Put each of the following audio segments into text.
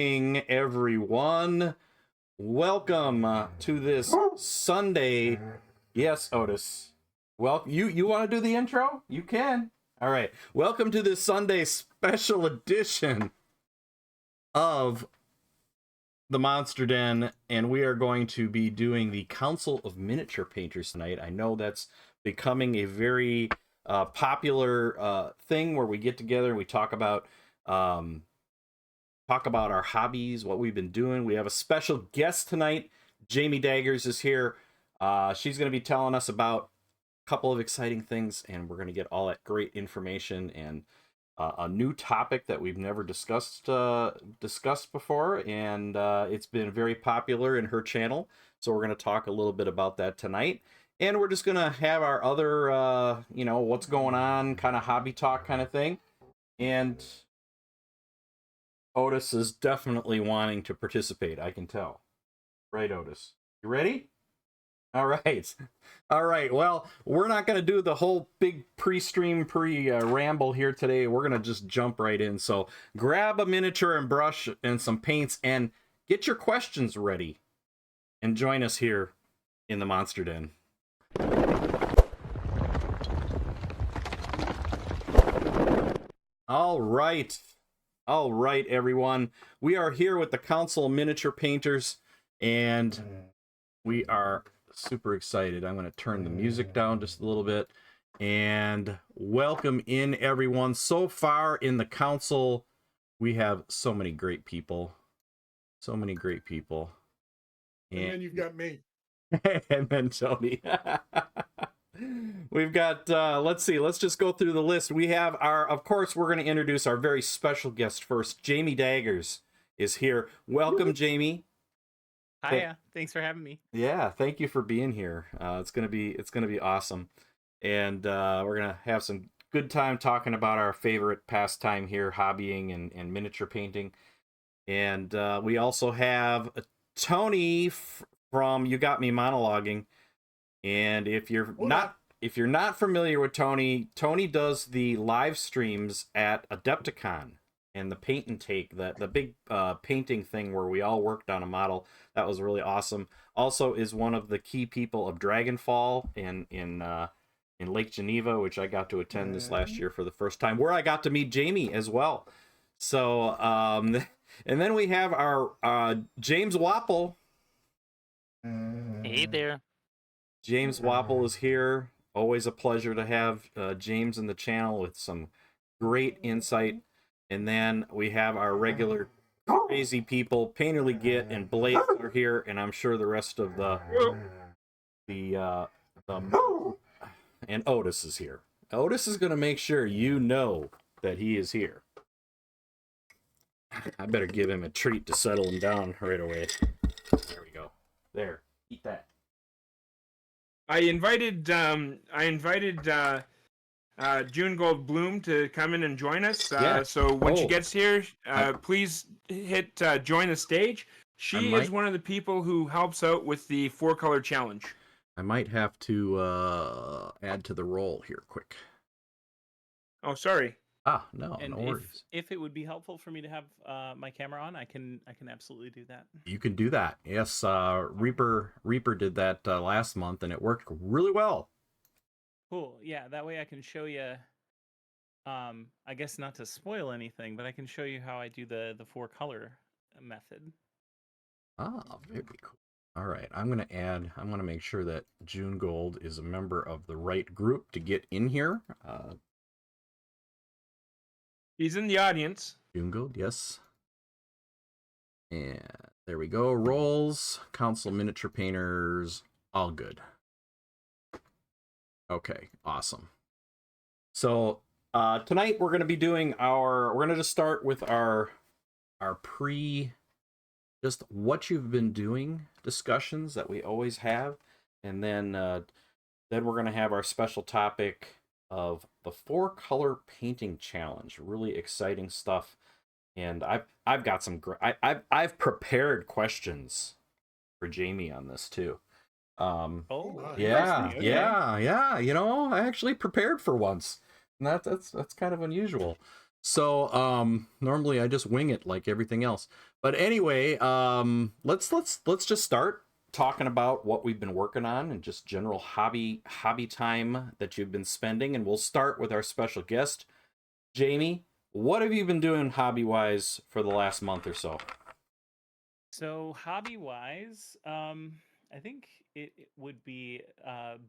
morning, everyone. Welcome to this Sunday. Yes, Otis. Well, you want to do the intro? You can. All right. Welcome to this Sunday special edition of the Monster Den, and we are going to be doing the Council of Miniature Painters tonight. I know that's becoming a very popular thing where we get together and we talk about our hobbies, what we've been doing. We have a special guest tonight. Jamie Daggers is here. She's going to be telling us about a couple of exciting things, and we're going to get all that great information and a new topic that we've never discussed before, and it's been very popular in her channel. So we're going to talk a little bit about that tonight. And we're just going to have our other, what's going on, kind of hobby talk kind of thing. And Otis is definitely wanting to participate, I can tell. Right, Otis? You ready? All right. All right. Well, we're not going to do the whole big pre-stream, ramble here today. We're going to just jump right in. So grab a miniature and brush and some paints and get your questions ready. And join us here in the Monster Den. All right. All right, everyone. We are here with the Council of Miniature Painters, and we are super excited. I'm going to turn the music down just a little bit and welcome in everyone. So far in the council, we have so many great people. So many great people. And then you've got me. And then Tony. We've got, let's see, let's just go through the list. We have of course, we're going to introduce our very special guest first. Jamie Daggers is here. Welcome, Jamie. Hiya, thanks for having me. Yeah, thank you for being here. It's gonna be awesome, and we're gonna have some good time talking about our favorite pastime here, hobbying and miniature painting. And we also have Tony from You Got Me Monologuing. And if you're not familiar with Tony does the live streams at Adepticon. And the paint and take, the big painting thing where we all worked on a model, that was really awesome. Also is one of the key people of Dragonfall in Lake Geneva, which I got to attend this last year for the first time, where I got to meet Jamie as well. So, and then we have our James Wapple. Hey there. James Wapple is here. Always a pleasure to have James in the channel with some great insight. And then we have our regular crazy people, Painterly Git and Blake are here, and I'm sure the rest of and Otis is here. Otis is going to make sure you know that he is here. I better give him a treat to settle him down right away. There we go. There, eat that. I invited June Gold Bloom to come in and join us. Yeah. So when she gets here, please hit join the stage. She is one of the people who helps out with the 4-color challenge. I might have to add to the roll here quick. Oh, sorry. No and worries. If it would be helpful for me to have my camera on, I can absolutely do that. You can do that. Yes, Reaper did that last month, and it worked really well. Cool. Yeah, that way I can show you. I guess not to spoil anything, but I can show you how I do the 4-color method. Very cool. All right, I'm gonna make sure that June Gold is a member of the right group to get in here. He's in the audience. June Gold, yes. And there we go. Rolls, Council Miniature Painters, all good. Okay, awesome. So tonight we're going to be doing we're going to just start with our just what you've been doing discussions that we always have, and then we're going to have our special topic of the 4-color painting challenge. Really exciting stuff, and I've got some I've prepared questions for Jamie on this too. Yeah. You know, I actually prepared for once, and that's kind of unusual. So normally I just wing it like everything else. But anyway, let's just start talking about what we've been working on and just general hobby time that you've been spending. And we'll start with our special guest, Jamie. What have you been doing hobby wise for the last month or so? So hobby wise, I think it would be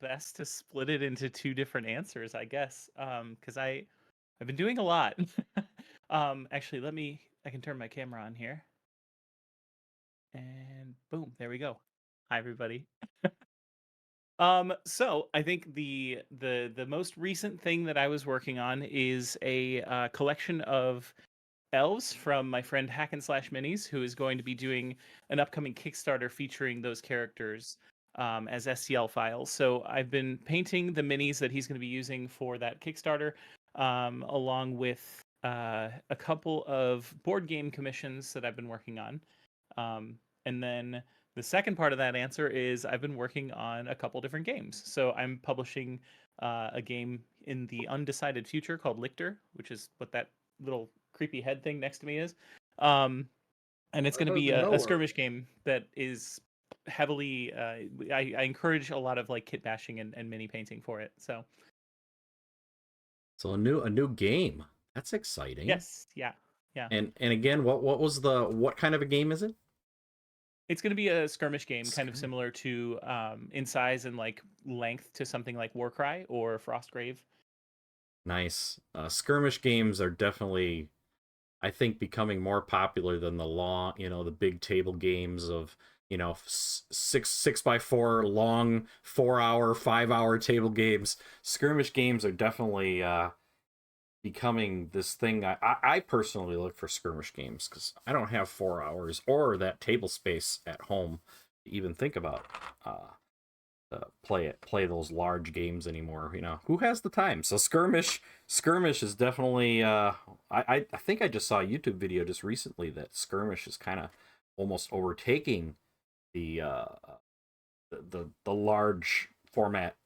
best to split it into two different answers, I guess, because I've been doing a lot. Actually, I can turn my camera on here, and boom, there we go. Hi, everybody. So I think the most recent thing that I was working on is a collection of elves from my friend Hack and Slash Minis, who is going to be doing an upcoming Kickstarter featuring those characters as STL files. So I've been painting the minis that he's going to be using for that Kickstarter, along with a couple of board game commissions that I've been working on. And then the second part of that answer is I've been working on a couple different games. So I'm publishing a game in the undecided future called Lictor, which is what that little creepy head thing next to me is. And it's going to be a skirmish game that is heavily. I encourage a lot of like kit bashing and mini painting for it. So a new game. That's exciting. yes, yeah, yeah. And again, what kind of a game is it? It's going to be a skirmish game, kind of Skirmish. similar to in size and like length to something like Warcry or Frostgrave. Nice. Skirmish games are definitely, I think, becoming more popular than the big table games of, six by four long 4 hour, 5 hour table games. Skirmish games are definitely becoming this thing. I personally look for skirmish games because I don't have 4 hours or that table space at home to even think about play those large games anymore. Who has the time? So skirmish is definitely I think I just saw a YouTube video just recently that skirmish is kind of almost overtaking the the large format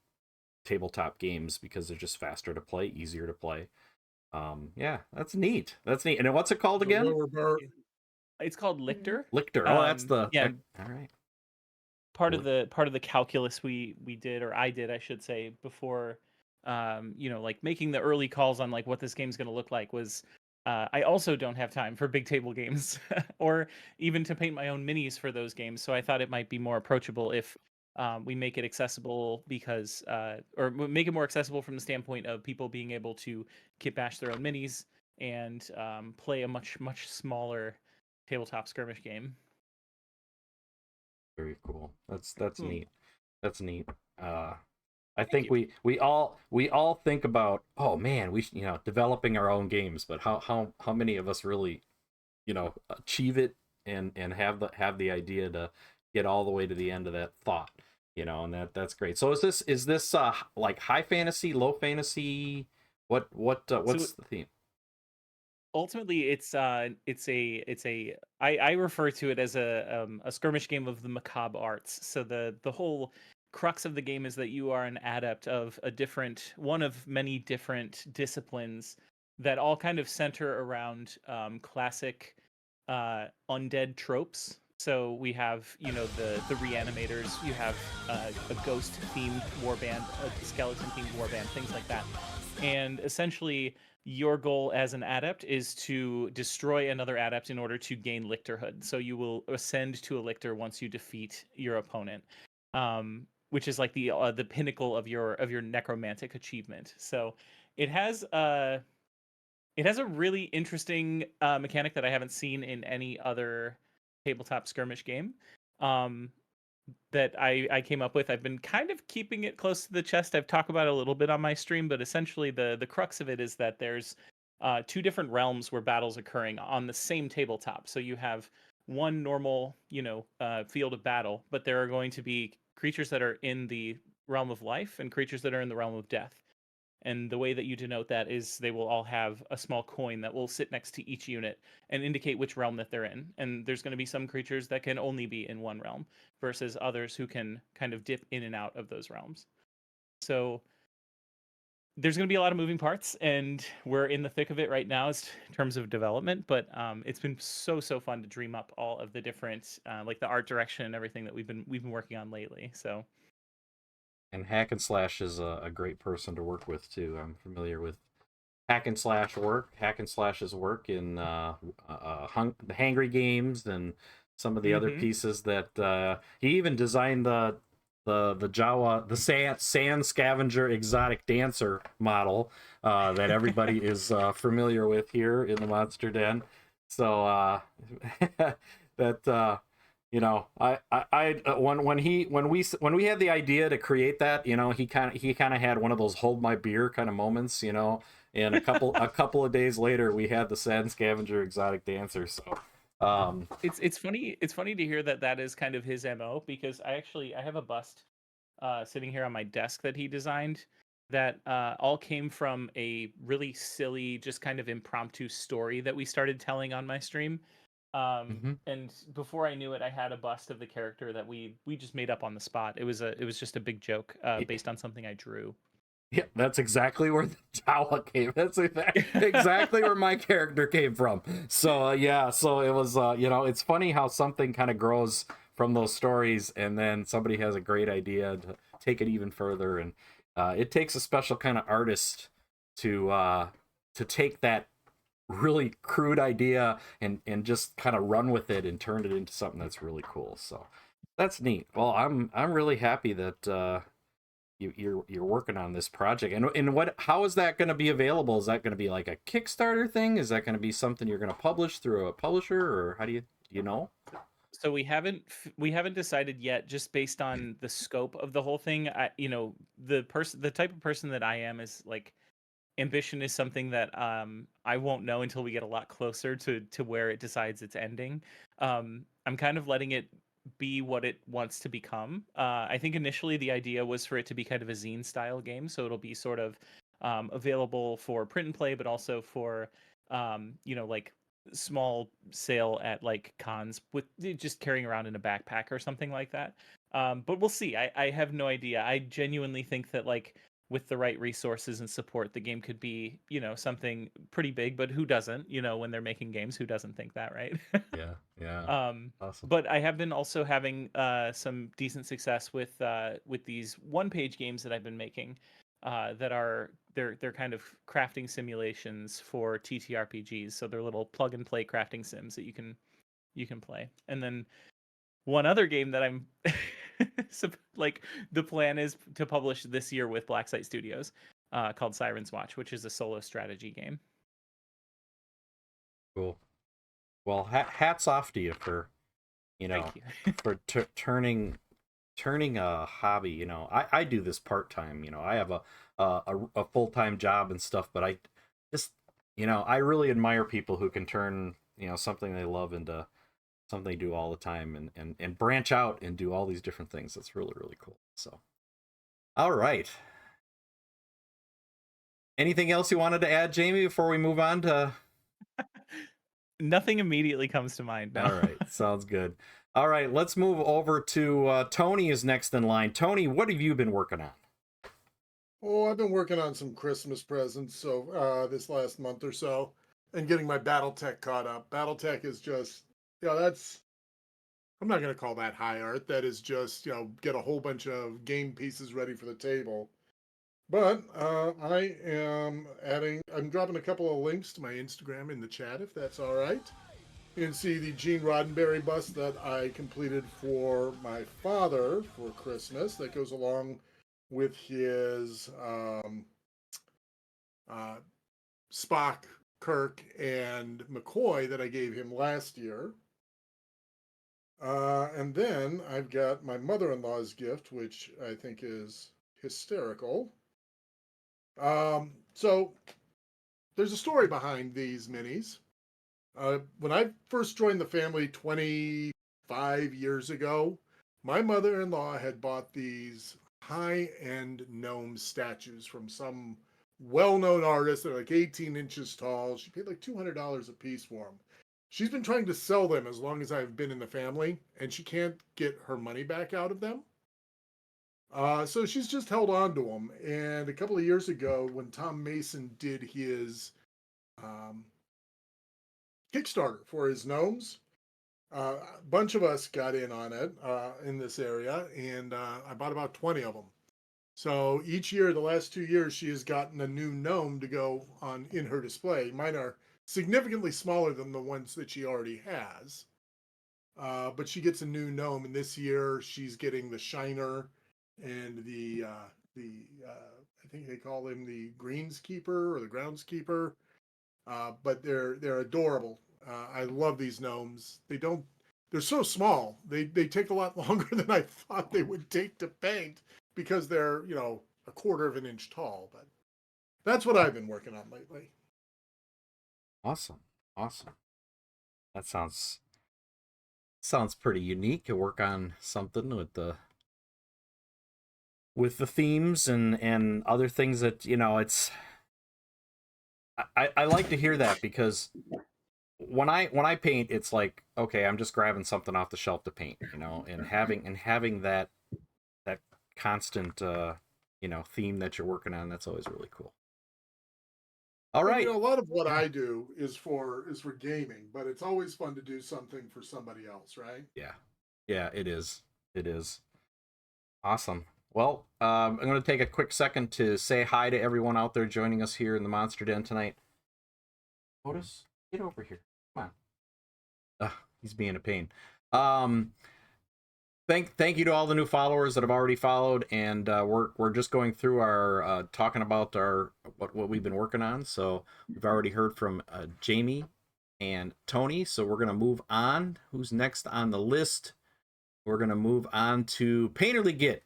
tabletop games because they're just faster to play, easier to play. Yeah, that's neat. That's neat. And what's it called again? It's called Lictor. Lictor. Oh, that's Yeah, all right. part of the calculus we did, or I did, I should say, before like making the early calls on like what this game's going to look like was I also don't have time for big table games or even to paint my own minis for those games. So I thought it might be more approachable if we make it accessible because or make it more accessible from the standpoint of people being able to kit bash their own minis and play a much smaller tabletop skirmish game. Very cool. That's neat. That's neat. I Thank think you. we all think about, oh man, we developing our own games, but how many of us really achieve it and have the idea to get all the way to the end of that thought, and that's great. So is this like high fantasy, low fantasy? What's the theme? Ultimately I refer to it as a skirmish game of the macabre arts. So the whole crux of the game is that you are an adept of one of many different disciplines that all kind of center around classic undead tropes. So we have the reanimators, you have a ghost themed warband, a skeleton themed warband, things like that. And essentially your goal as an adept is to destroy another adept in order to gain lictorhood. So you will ascend to a lictor once you defeat your opponent, which is like the pinnacle of your necromantic achievement. So it has a really interesting mechanic that I haven't seen in any other tabletop skirmish game. Um, that I came up with. I've been kind of keeping it close to the chest. I've talked about it a little bit on my stream, but essentially the crux of it is that there's two different realms where battles occurring on the same tabletop. So you have one normal, field of battle, but there are going to be creatures that are in the realm of life and creatures that are in the realm of death. And the way that you denote that is they will all have a small coin that will sit next to each unit and indicate which realm that they're in. And there's going to be some creatures that can only be in one realm versus others who can kind of dip in and out of those realms. So there's going to be a lot of moving parts, and we're in the thick of it right now in terms of development. But it's been so fun to dream up all of the different like the art direction and everything that we've been working on lately. So And Hack and Slash is a great person to work with too. I'm familiar with Hack and Slash's work in the Hangry Games and some of the other mm-hmm. pieces that he even designed the Jawa sand scavenger exotic dancer model that everybody is familiar with here in the Monster Den. So that when we had the idea to create that, he kind of had one of those hold my beer kind of moments, and a couple of days later we had the sand scavenger exotic dancer. So It's funny to hear that is kind of his MO, because I have a bust sitting here on my desk that he designed that all came from a really silly, just kind of impromptu story that we started telling on my stream. mhm. And before I knew it, I had a bust of the character that we just made up on the spot. It was just a big joke based on something I drew. Yeah, that's exactly where the Jawa came. That's exactly where my character came from. So yeah, so it was it's funny how something kind of grows from those stories, and then somebody has a great idea to take it even further, and it takes a special kind of artist to take that really crude idea and just kind of run with it and turn it into something that's really cool. So that's neat. Well, I'm really happy that you're working on this project, and how is that going to be available? Is that going to be like a Kickstarter thing? Is that going to be something you're going to publish through a publisher, or how do you know? So we haven't decided yet, just based on the scope of the whole thing. The type of person that I am is like, ambition is something that I won't know until we get a lot closer to where it decides its ending. I'm kind of letting it be what it wants to become. I think initially the idea was for it to be kind of a zine style game, so it'll be sort of available for print and play, but also for like small sale at like cons, with just carrying around in a backpack or something like that. But we'll see. I have no idea. I genuinely think that, like, with the right resources and support, the game could be, something pretty big. But who doesn't? When they're making games, who doesn't think that, right? Yeah, yeah, awesome. But I have been also having some decent success with these one-page games that I've been making, that are they're kind of crafting simulations for TTRPGs. So they're little plug-and-play crafting sims that you can play. And then one other game that I'm like, the plan is to publish this year with Blacksite Studios, called Siren's Watch, which is a solo strategy game. Cool. Well, hats off to you for Thank you. turning a hobby. I do this part-time. I have a full-time job and stuff, but I just I really admire people who can turn something they love into something they do all the time, and branch out and do all these different things. That's really, really cool. So all right, anything else you wanted to add, Jamie, before we move on to Nothing immediately comes to mind now. all right, sounds good. All right, let's move over to Tony is next in line. Tony, what have you been working on? Oh, I've been working on some Christmas presents this last month or so, and getting my BattleTech caught up. BattleTech is just, that's, I'm not going to call that high art. That is just, get a whole bunch of game pieces ready for the table. But I'm dropping a couple of links to my Instagram in the chat, if that's all right. You can see the Gene Roddenberry bust that I completed for my father for Christmas. That goes along with his Spock, Kirk, and McCoy that I gave him last year. And then I've got my mother-in-law's gift, which I think is hysterical. So there's a story behind these minis. When I first joined the family 25 years ago, my mother-in-law had bought these high-end gnome statues from some well-known artist. They're like 18 inches tall. She paid like $200 a piece for them. She's been trying to sell them as long as I've been in the family, and she can't get her money back out of them. So she's just held on to them. And a couple of years ago, when Tom Mason did his um, Kickstarter for his gnomes, a bunch of us got in on it in this area, and I bought about 20 of them. So each year, the last 2 years, she has gotten a new gnome to go on in her display. Mine are significantly smaller than the ones that she already has. But she gets a new gnome, and this year she's getting the Shiner and I think they call him the Greenskeeper or the Groundskeeper. But they're adorable. I love these gnomes. They're so small. They take a lot longer than I thought they would take to paint because they're a quarter of an inch tall. But that's what I've been working on lately. Awesome. That sounds pretty unique. To work on something with the themes and other things that it's. I like to hear that, because when I paint, it's like, okay, I'm just grabbing something off the shelf to paint, and having that constant theme that you're working on, that's always really cool. All right. A lot of what I do is for gaming, but it's always fun to do something for somebody else, right? Yeah, it is. Awesome. Well, I'm going to take a quick second to say hi to everyone out there joining us here in the Monster Den tonight. Otis, get over here. Come on. He's being a pain. Thank you to all the new followers that have already followed, and we're just going through our talking about what we've been working on. So we've already heard from Jamie and Tony, so we're gonna move on. Who's next on the list? We're gonna move on to Painterly Git.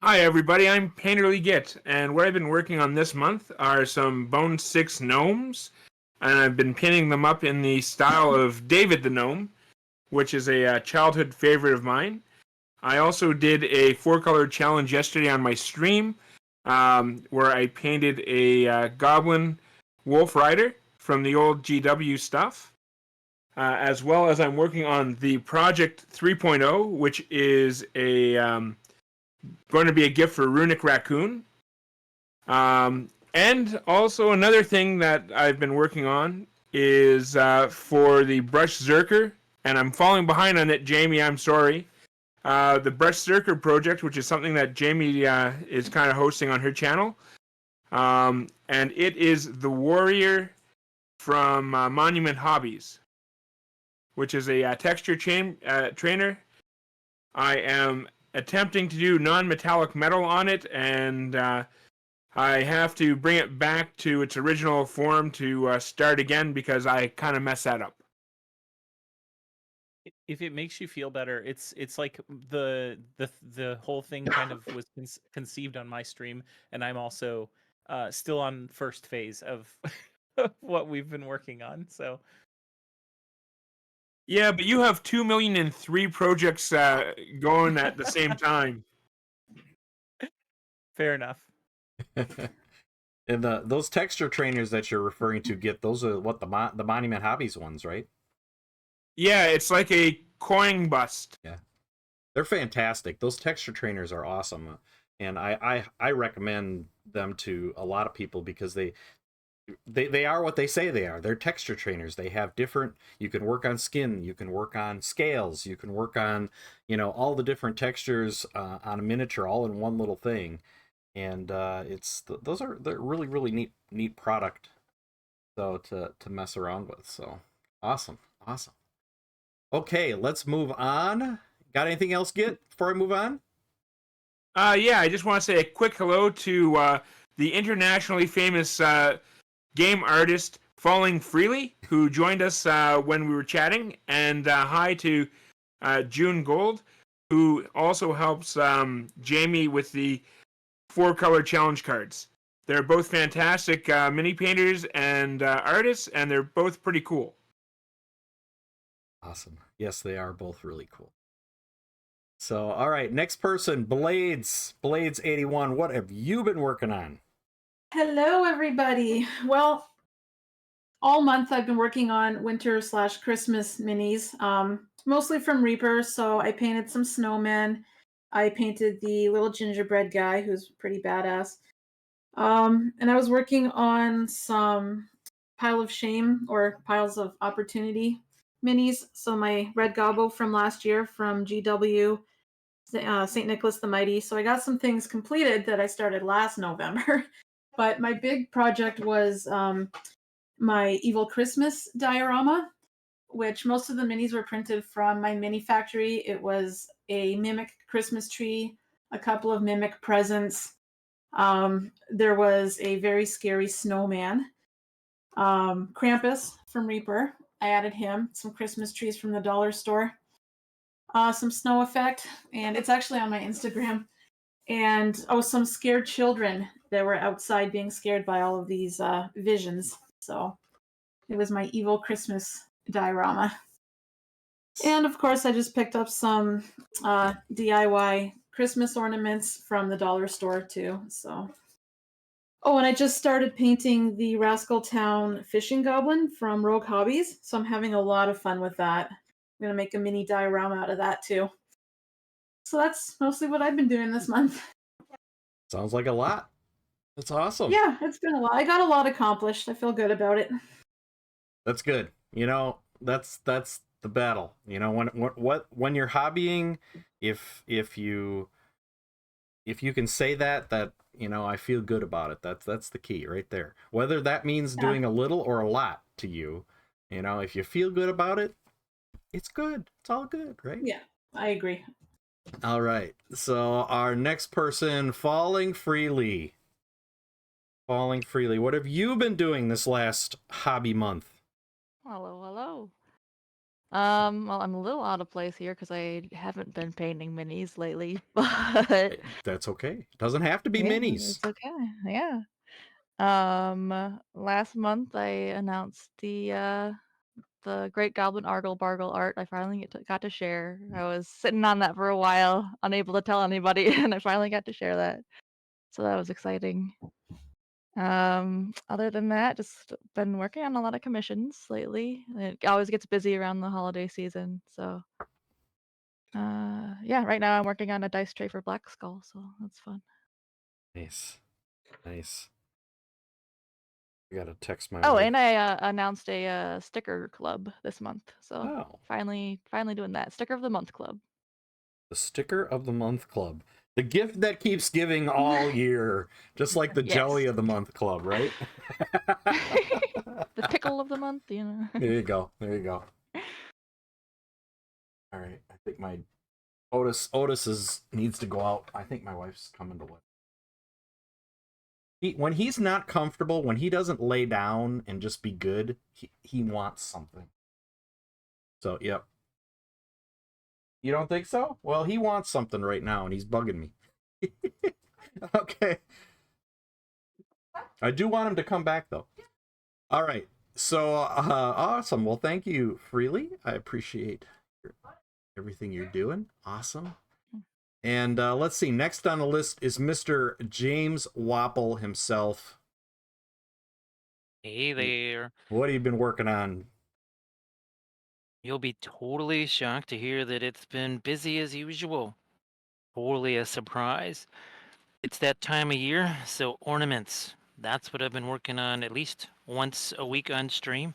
Hi everybody, I'm Painterly Git, and what I've been working on this month are some Bone 6 gnomes, and I've been pinning them up in the style of David the Gnome, which is a childhood favorite of mine. I also did a 4-color challenge yesterday on my stream, where I painted a Goblin Wolf Rider from the old GW stuff, as well as I'm working on the Project 3.0, which is going to be a gift for Runic Raccoon. And also another thing that I've been working on is for the Brush Zerker, and I'm falling behind on it, Jamie, I'm sorry. The Brush Zerker project, which is something that Jamie is kind of hosting on her channel. And it is the Warrior from Monument Hobbies, which is a texture trainer. I am attempting to do non-metallic metal on it, and I have to bring it back to its original form to start again because I kind of messed that up. If it makes you feel better, it's like the whole thing kind of was conceived on my stream, and I'm also still on first phase of what we've been working on. So yeah, but you have 2,000,003 projects going at the same time. Fair enough. And those texture trainers that you're referring to, those are what the Monument Hobbies ones, right? Yeah, it's like a coin bust. Yeah, they're fantastic. Those texture trainers are awesome, and I recommend them to a lot of people because they are what they say they are. They're texture trainers. They have different. You can work on skin. You can work on scales. You can work on all the different textures on a miniature, all in one little thing. And they're really neat product. So to mess around with. So awesome. Okay, let's move on. Got anything else, before I move on? Yeah, I just want to say a quick hello to the internationally famous game artist Falling Freely, who joined us when we were chatting, and hi to June Gold, who also helps Jamie with the 4-color challenge cards. They're both fantastic mini painters and artists, and they're both pretty cool. Awesome. Yes, they are both really cool. So, all right, next person, Blades 81. What have you been working on? Hello, everybody. Well, all month I've been working on winter/Christmas minis, mostly from Reaper. So I painted some snowmen. I painted the little gingerbread guy, who's pretty badass. And I was working on some pile of shame or piles of opportunity minis. So my red gobbo from last year from GW, St. Nicholas the Mighty. So I got some things completed that I started last November. But my big project was my Evil Christmas diorama, which most of the minis were printed from my mini factory. It was a mimic Christmas tree, a couple of mimic presents. There was a very scary snowman, Krampus from Reaper. I added him, some Christmas trees from the dollar store, some snow effect, and it's actually on my Instagram. And some scared children that were outside being scared by all of these visions. So it was my Evil Christmas diorama. And of course, I just picked up some DIY Christmas ornaments from the dollar store too. So, oh, and I just started painting the Rascal Town fishing goblin from Rogue Hobbies. So I'm having a lot of fun with that. I'm gonna make a mini diorama out of that too. So that's mostly what I've been doing this month. Sounds like a lot. That's awesome. Yeah, it's been a lot. I got a lot accomplished. I feel good about it. That's good. You know, that's the battle. You know, when you're hobbying, if you can say that you know, I feel good about it. That's the key right there. Whether that means doing a little or a lot to you, you know, if you feel good about it, it's good. It's all good, right? Yeah, I agree. All right. So our next person, Falling Freely. Falling Freely. What have you been doing this last hobby month? Hello, hello. Well, I'm a little out of place here because I haven't been painting minis lately, but That's okay. It doesn't have to be yeah, minis. it's okay. Yeah. Last month I announced the Great Goblin Argle Bargle art. I finally got to share. I was sitting on that for a while, unable to tell anybody, and I finally got to share that. So that was exciting. Other than that, just been working on a lot of commissions lately. It always gets busy around the holiday season, so yeah, right now I'm working on a dice tray for Black Skull, so that's fun. Nice. Nice. I gotta text my Oh, wife. and I announced a sticker club this month, so Oh, finally doing that. Sticker of the Month club. the Sticker of the Month Club. The gift that keeps giving all year, just like the Yes. Jelly of the Month Club, right? The pickle of the month, you know. There you go. There you go. All right. I think my Otis needs to go out. I think my wife's coming to look. When he's not comfortable, when he doesn't lay down and just be good, he wants something. So, yep. You don't think so? Well, he wants something right now, and he's bugging me. Okay. I do want him to come back, though. All right. So, awesome. Well, thank you, Freely. I appreciate everything you're doing. Awesome. And let's see. Next on the list is Mr. James Wapple himself. Hey there. What have you been working on? You'll be totally shocked to hear that it's been busy as usual. Totally a surprise. It's that time of year, so ornaments. That's what I've been working on at least once a week on stream.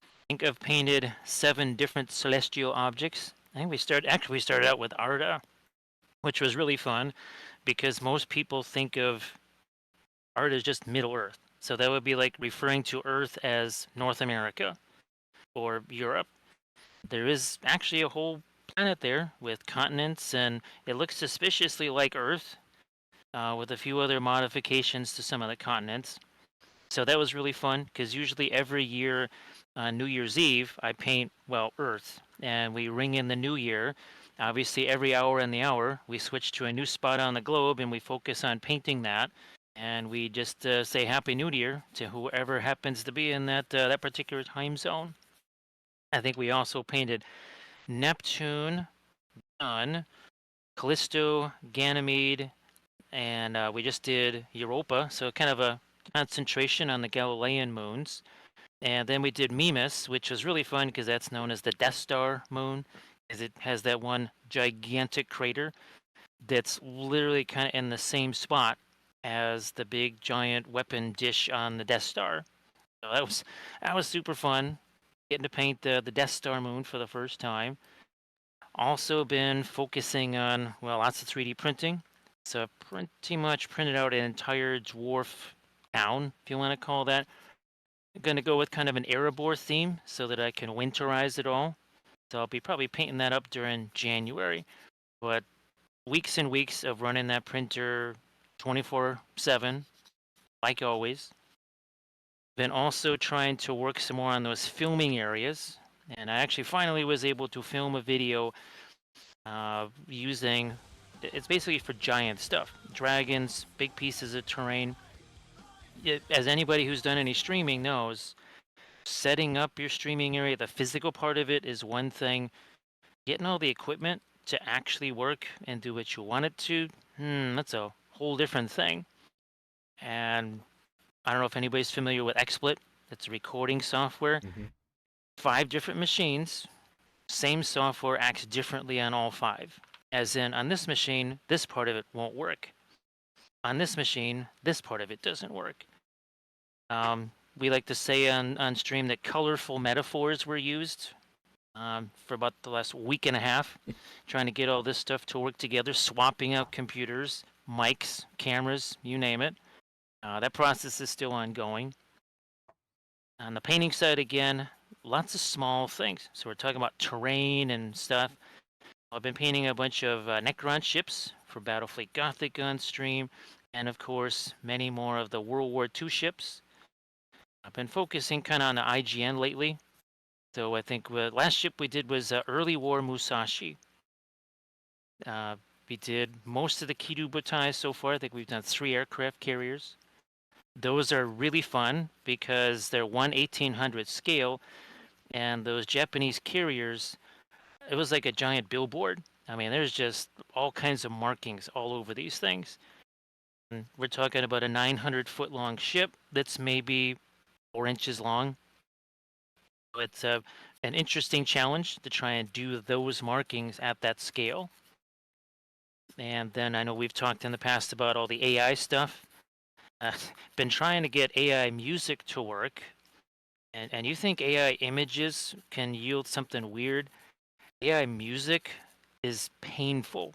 I think I've painted 7 different celestial objects. I think we started out with Arda, which was really fun because most people think of Arda as just Middle Earth. So that would be like referring to Earth as North America or Europe. There is actually a whole planet there with continents, and it looks suspiciously like Earth, with a few other modifications to some of the continents. So that was really fun because usually every year, New Year's Eve, I paint, well, Earth, and we ring in the new year. Obviously, every hour in the hour, we switch to a new spot on the globe and we focus on painting that. And we just say Happy New Year to whoever happens to be in that particular time zone. I think we also painted Neptune, Sun, Callisto, Ganymede, and we just did Europa, so kind of a concentration on the Galilean moons. And then we did Mimas, which was really fun because that's known as the Death Star moon, because it has that one gigantic crater. that's literally kind of in the same spot as the big giant weapon dish on the Death Star. So that was super fun, getting to paint the Death Star moon for the first time. Also been focusing on, well, lots of 3D printing. So I've pretty much printed out an entire dwarf town, if you want to call that. I'm going to go with kind of an Erebor theme so that I can winterize it all. So I'll be probably painting that up during January. But weeks and weeks of running that printer 24/7, like always. Been also trying to work some more on those filming areas. And I actually finally was able to film a video using, it's basically for giant stuff. Dragons, big pieces of terrain. As anybody who's done any streaming knows, setting up your streaming area, the physical part of it is one thing. Getting all the equipment to actually work and do what you want it to, that's a whole different thing. And I don't know if anybody's familiar with XSplit. It's a recording software. Mm-hmm. 5 different machines, same software acts differently on all 5. As in, on this machine, this part of it won't work. On this machine, this part of it doesn't work. We like to say on stream that colorful metaphors were used for about the last week and a half, trying to get all this stuff to work together, swapping out computers, mics, cameras, you name it. That process is still ongoing. On the painting side, again, lots of small things. So we're talking about terrain and stuff. I've been painting a bunch of Necron ships for Battlefleet Gothic on stream, and of course, many more of the World War II ships. I've been focusing kind of on the IGN lately. So I think the last ship we did was Early War Musashi. We did most of the Kido Butai so far. I think we've done 3 aircraft carriers. Those are really fun because they're 1/1800 scale, and those Japanese carriers, it was like a giant billboard. I mean, there's just all kinds of markings all over these things. And we're talking about a 900-foot long ship that's maybe 4 inches long. It's an interesting challenge to try and do those markings at that scale. And then I know we've talked in the past about all the AI stuff. Been trying to get AI music to work. And you think AI images can yield something weird? AI music is painful.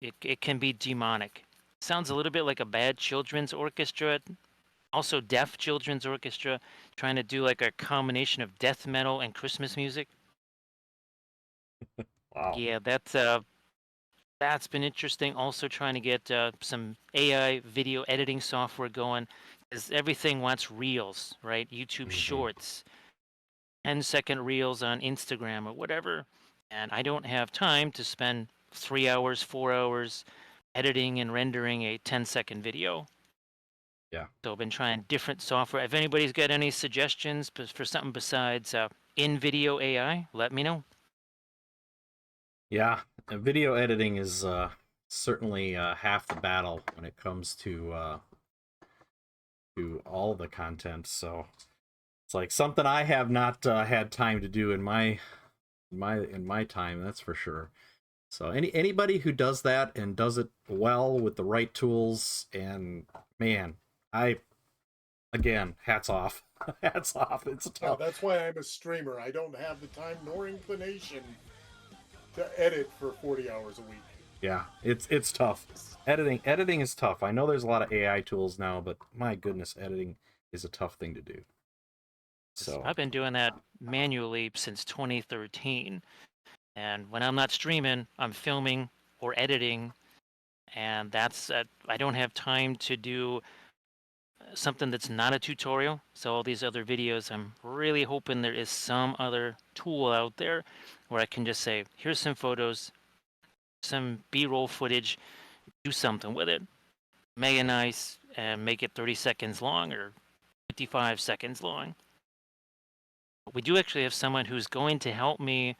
It can be demonic. Sounds a little bit like a bad children's orchestra, also deaf children's orchestra, trying to do like a combination of death metal and Christmas music. Wow. Yeah, that's been interesting. Also trying to get some AI video editing software going, because everything wants reels, right? YouTube Shorts, 10-second reels on Instagram or whatever. And I don't have time to spend 3 hours, 4 hours editing and rendering a 10-second video. Yeah. So I've been trying different software. If anybody's got any suggestions for something besides in-video AI, let me know. Yeah, video editing is certainly half the battle when it comes to all the content. So it's like something I have not had time to do in my time. That's for sure. So anybody who does that and does it well with the right tools, and man, again, hats off. Hats off. It's Yeah, tough. that's why I'm a streamer. I don't have the time nor inclination to edit for 40 hours a week. Yeah, it's tough. Editing is tough. I know there's a lot of AI tools now, but my goodness, editing is a tough thing to do. So I've been doing that manually since 2013. And when I'm not streaming, I'm filming or editing. And that's, I don't have time to do something that's not a tutorial. So all these other videos, I'm really hoping there is some other tool out there where I can just say, here's some photos, some B-roll footage, do something with it. Make it nice and make it 30 seconds long or 55 seconds long. We do actually have someone who's going to help me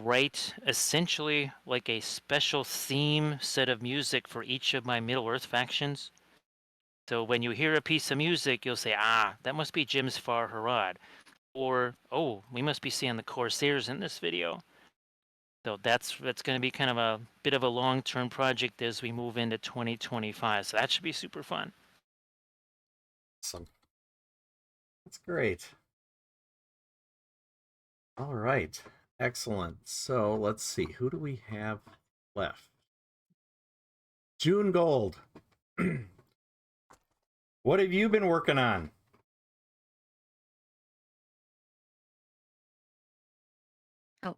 write essentially like a special theme set of music for each of my Middle-earth factions. So when you hear a piece of music, you'll say, ah, that must be Jim's Far Harad. Or, oh, we must be seeing the Corsairs in this video. So that's going to be kind of a bit of a long-term project as we move into 2025. So that should be super fun. Awesome. That's great. All right. Excellent. So let's see. Who do we have left? June Gold. What have you been working on? Oh.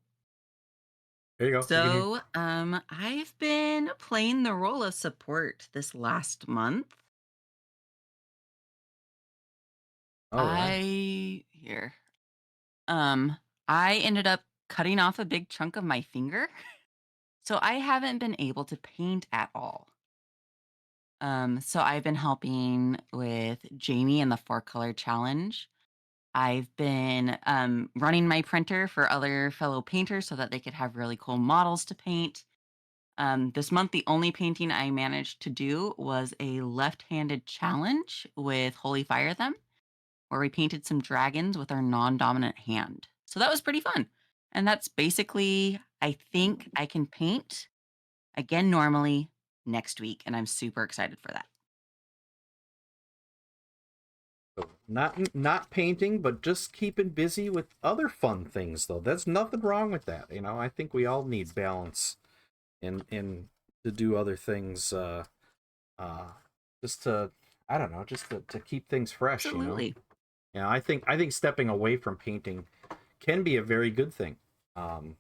There you go. So, I've been playing the role of support this last month. All right. I ended up cutting off a big chunk of my finger, so I haven't been able to paint at all. So I've been helping with Jamie in the 4-color challenge. I've been running my printer for other fellow painters so that they could have really cool models to paint. This month, the only painting I managed to do was a left-handed challenge with Holy Fire Them, where we painted some dragons with our non-dominant hand. So that was pretty fun. And that's basically, I think I can paint again normally next week, and I'm super excited for that. So not painting, but just keeping busy with other fun things, though. There's nothing wrong with that. You know, I think we all need balance and to do other things. Just to, I don't know, just to keep things fresh. Absolutely. You know. Yeah, I think stepping away from painting can be a very good thing. And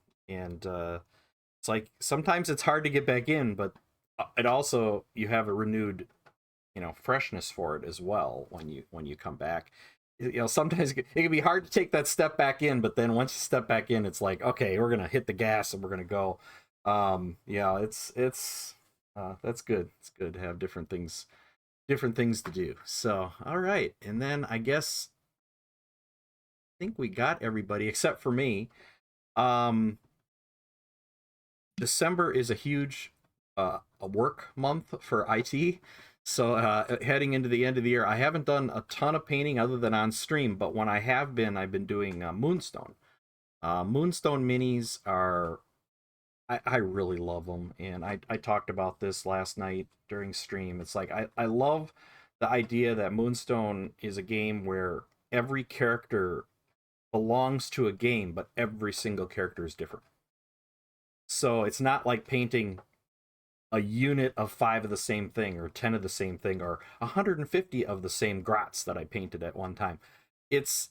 it's like sometimes it's hard to get back in, but it also you have a renewed, you know, freshness for it as well when you come back. You know, sometimes it can be hard to take that step back in, but then once you step back in, it's like, okay, we're gonna hit the gas and we're gonna go. Yeah, it's that's good. It's good to have different things to do. So, all right, and then I guess I think we got everybody except for me. December is a huge a work month for IT. So heading into the end of the year, I haven't done a ton of painting other than on stream, but when I have been, I've been doing Moonstone. Moonstone minis are, I really love them, and I talked about this last night during stream. It's like I love the idea that Moonstone is a game where every character belongs to a game, but every single character is different. So it's not like painting a unit of 5 of the same thing or 10 of the same thing or 150 of the same grots that I painted at one time. It's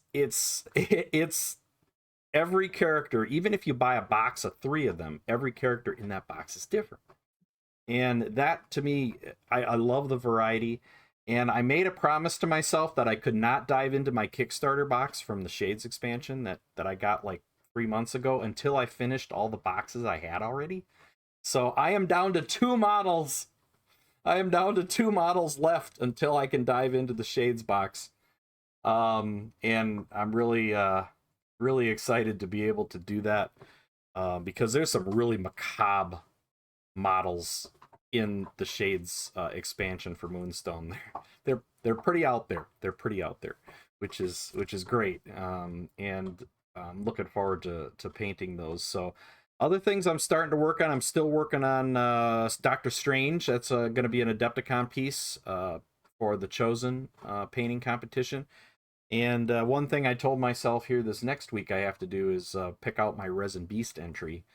every character, even if you buy a box of 3 of them, every character in that box is different. And that to me, I love the variety. And I made a promise to myself that I could not dive into my Kickstarter box from the Shades expansion that I got like 3 months ago until I finished all the boxes I had already. So I am down to 2 models. I am down to 2 models left until I can dive into the Shades box. And I'm really excited to be able to do that because there's some really macabre models in the Shades expansion for Moonstone. They're pretty out there. They're pretty out there, which is great. And I'm looking forward to painting those. So other things I'm starting to work on. I'm still working on Doctor Strange. That's going to be an Adepticon piece for the Chosen painting competition. And one thing I told myself here this next week I have to do is pick out my Resin Beast entry.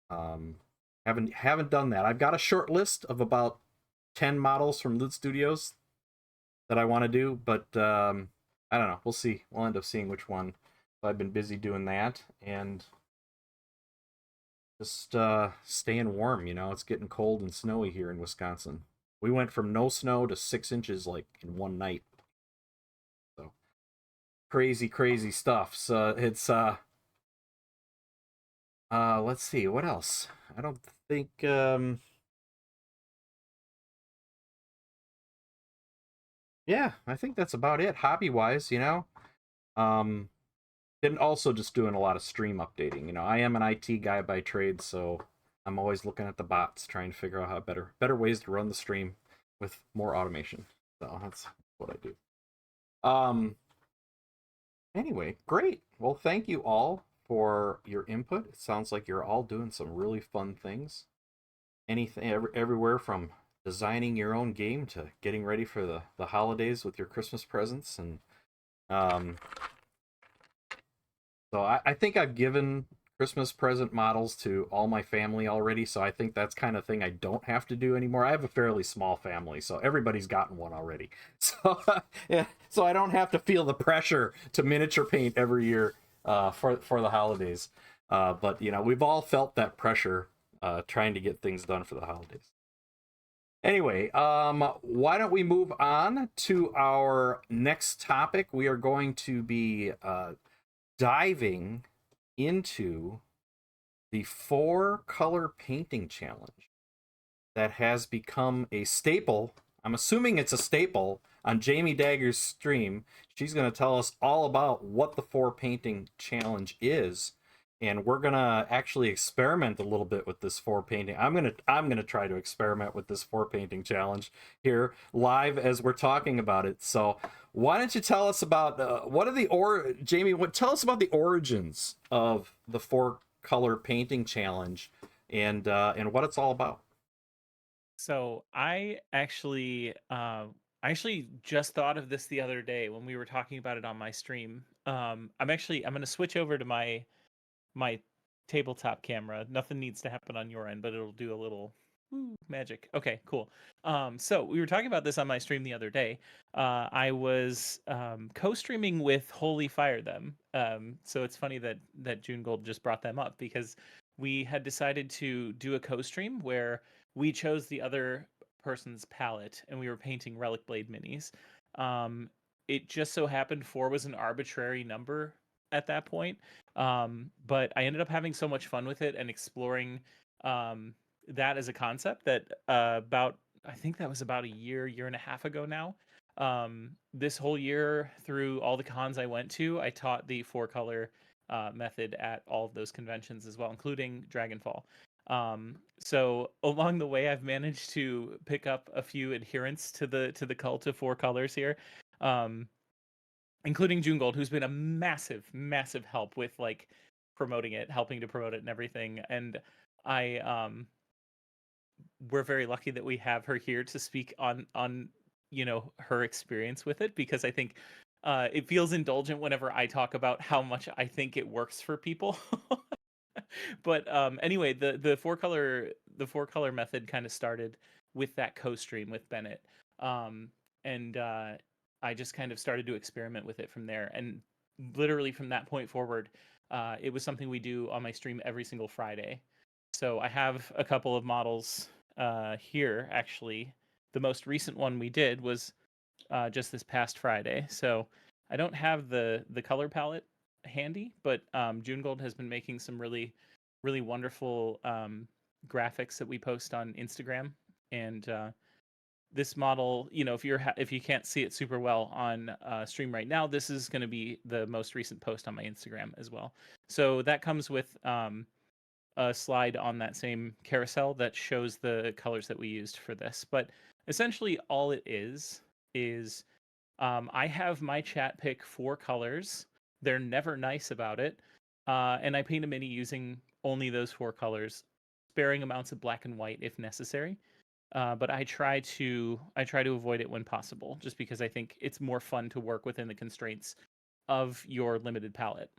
Haven't done that. I've got a short list of about 10 models from Loot Studios that I want to do, but I don't know. We'll see. We'll end up seeing which one. So I've been busy doing that and just staying warm. You know, it's getting cold and snowy here in Wisconsin. We went from no snow to 6 inches like in one night. So crazy stuff. So it's let's see what else. I don't think yeah, I think that's about it hobby wise, you know. And also just doing a lot of stream updating. You know, I am an IT guy by trade, so I'm always looking at the bots, trying to figure out how better ways to run the stream with more automation. So that's what I do. Anyway, great. Well, thank you all for your input. It sounds like you're all doing some really fun things. Anything, everywhere from designing your own game to getting ready for the holidays with your Christmas presents. And um, so I think I've given Christmas present models to all my family already, so I think that's kind of thing I don't have to do anymore. I have a fairly small family, so everybody's gotten one already. So yeah, so I don't have to feel the pressure to miniature paint every year for the holidays. But you know, we've all felt that pressure trying to get things done for the holidays. Anyway, why don't we move on to our next topic? We are going to be diving into the 4-color painting challenge that has become a staple. I'm assuming it's a staple on Jamie Daggers' stream. She's going to tell us all about what the 4 painting challenge is, and we're going to actually experiment a little bit with this 4 painting. I'm going to try to experiment with this 4 painting challenge here live as we're talking about it. So why don't you tell us about Jamie, tell us about the origins of the 4-color painting challenge and what it's all about. So I actually just thought of this the other day when we were talking about it on my stream. I'm going to switch over to my tabletop camera. Nothing needs to happen on your end, but it'll do a little magic. Okay, cool. So we were talking about this on my stream the other day. I was co-streaming with Holy Fire Them. So it's funny that June Gold just brought them up because we had decided to do a co-stream where we chose the other person's palette and we were painting Relic Blade minis. It just so happened 4 was an arbitrary number at that point. But I ended up having so much fun with it and exploring that as a concept that I think that was about a year and a half ago now. This whole year through all the cons I went to, I taught the 4-color method at all of those conventions as well, including Dragonfall. So along the way, I've managed to pick up a few adherents to the cult of 4 colors here. Including June Gold, who's been a massive, massive help with like promoting it, helping to promote it and everything. And we're very lucky that we have her here to speak on her experience with it, because I think it feels indulgent whenever I talk about how much I think it works for people. But anyway, the 4-color method kind of started with that co-stream with Bennett. And I just kind of started to experiment with it from there. And literally from that point forward, it was something we do on my stream every single Friday. So I have a couple of models here, actually. The most recent one we did was just this past Friday. So I don't have the color palette handy, but June Gold has been making some really, really wonderful graphics that we post on Instagram. And this model, if you can't see it super well on stream right now, this is going to be the most recent post on my Instagram as well. So that comes with a slide on that same carousel that shows the colors that we used for this. But essentially all it is I have my chat pick 4 colors. They're never nice about it. And I paint a mini using only those 4 colors, sparing amounts of black and white if necessary. But I try to avoid it when possible, just because I think it's more fun to work within the constraints of your limited palette.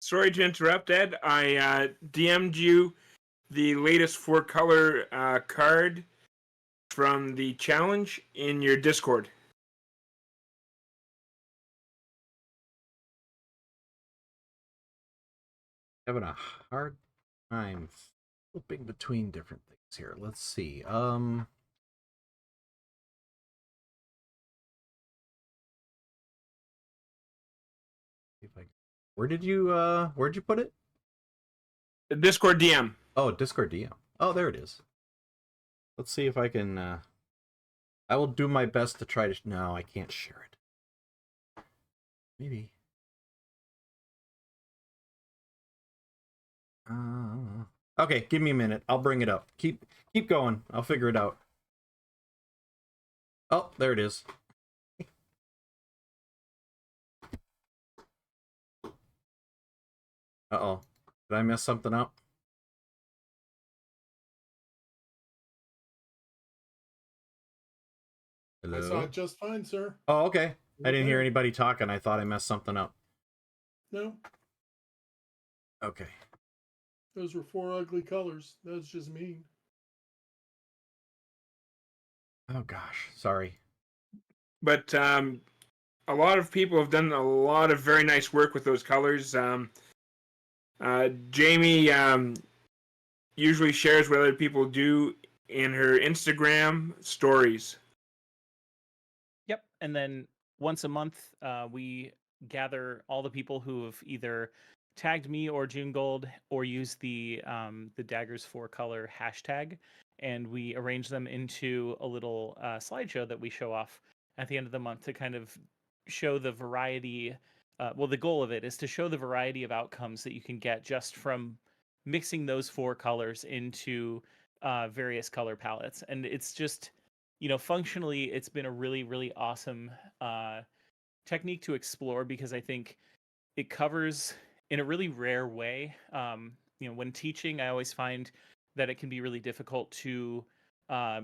Sorry to interrupt, Ed. I DM'd you the latest 4-color card from the challenge in your Discord. Having a hard time flipping between different things here. Let's see. Where'd you put it? The Discord DM. Oh, Discord DM. Oh, there it is. Let's see if I can I will do my best to try to no, I can't share it. Maybe. Okay, give me a minute. I'll bring it up. Keep going. I'll figure it out. Oh, there it is. Uh-oh. Did I mess something up? I saw Hello? it just fine, sir. Oh, okay. I didn't hear Okay. anybody talking. I thought I messed something up. No, Okay. those were 4 ugly colors. That's just mean. Oh, gosh. Sorry. But a lot of people have done a lot of very nice work with those colors. Jamie usually shares what other people do in her Instagram stories. Yep. And then once a month, we gather all the people who have either tagged me or June Gold or used the Daggers 4 color hashtag, and we arrange them into a little slideshow that we show off at the end of the month to kind of show the variety. Well, the goal of it is to show the variety of outcomes that you can get just from mixing those 4 colors into various color palettes, and it's just functionally, it's been a really, really awesome technique to explore because I think it covers in a really rare way. When teaching, I always find that it can be really difficult to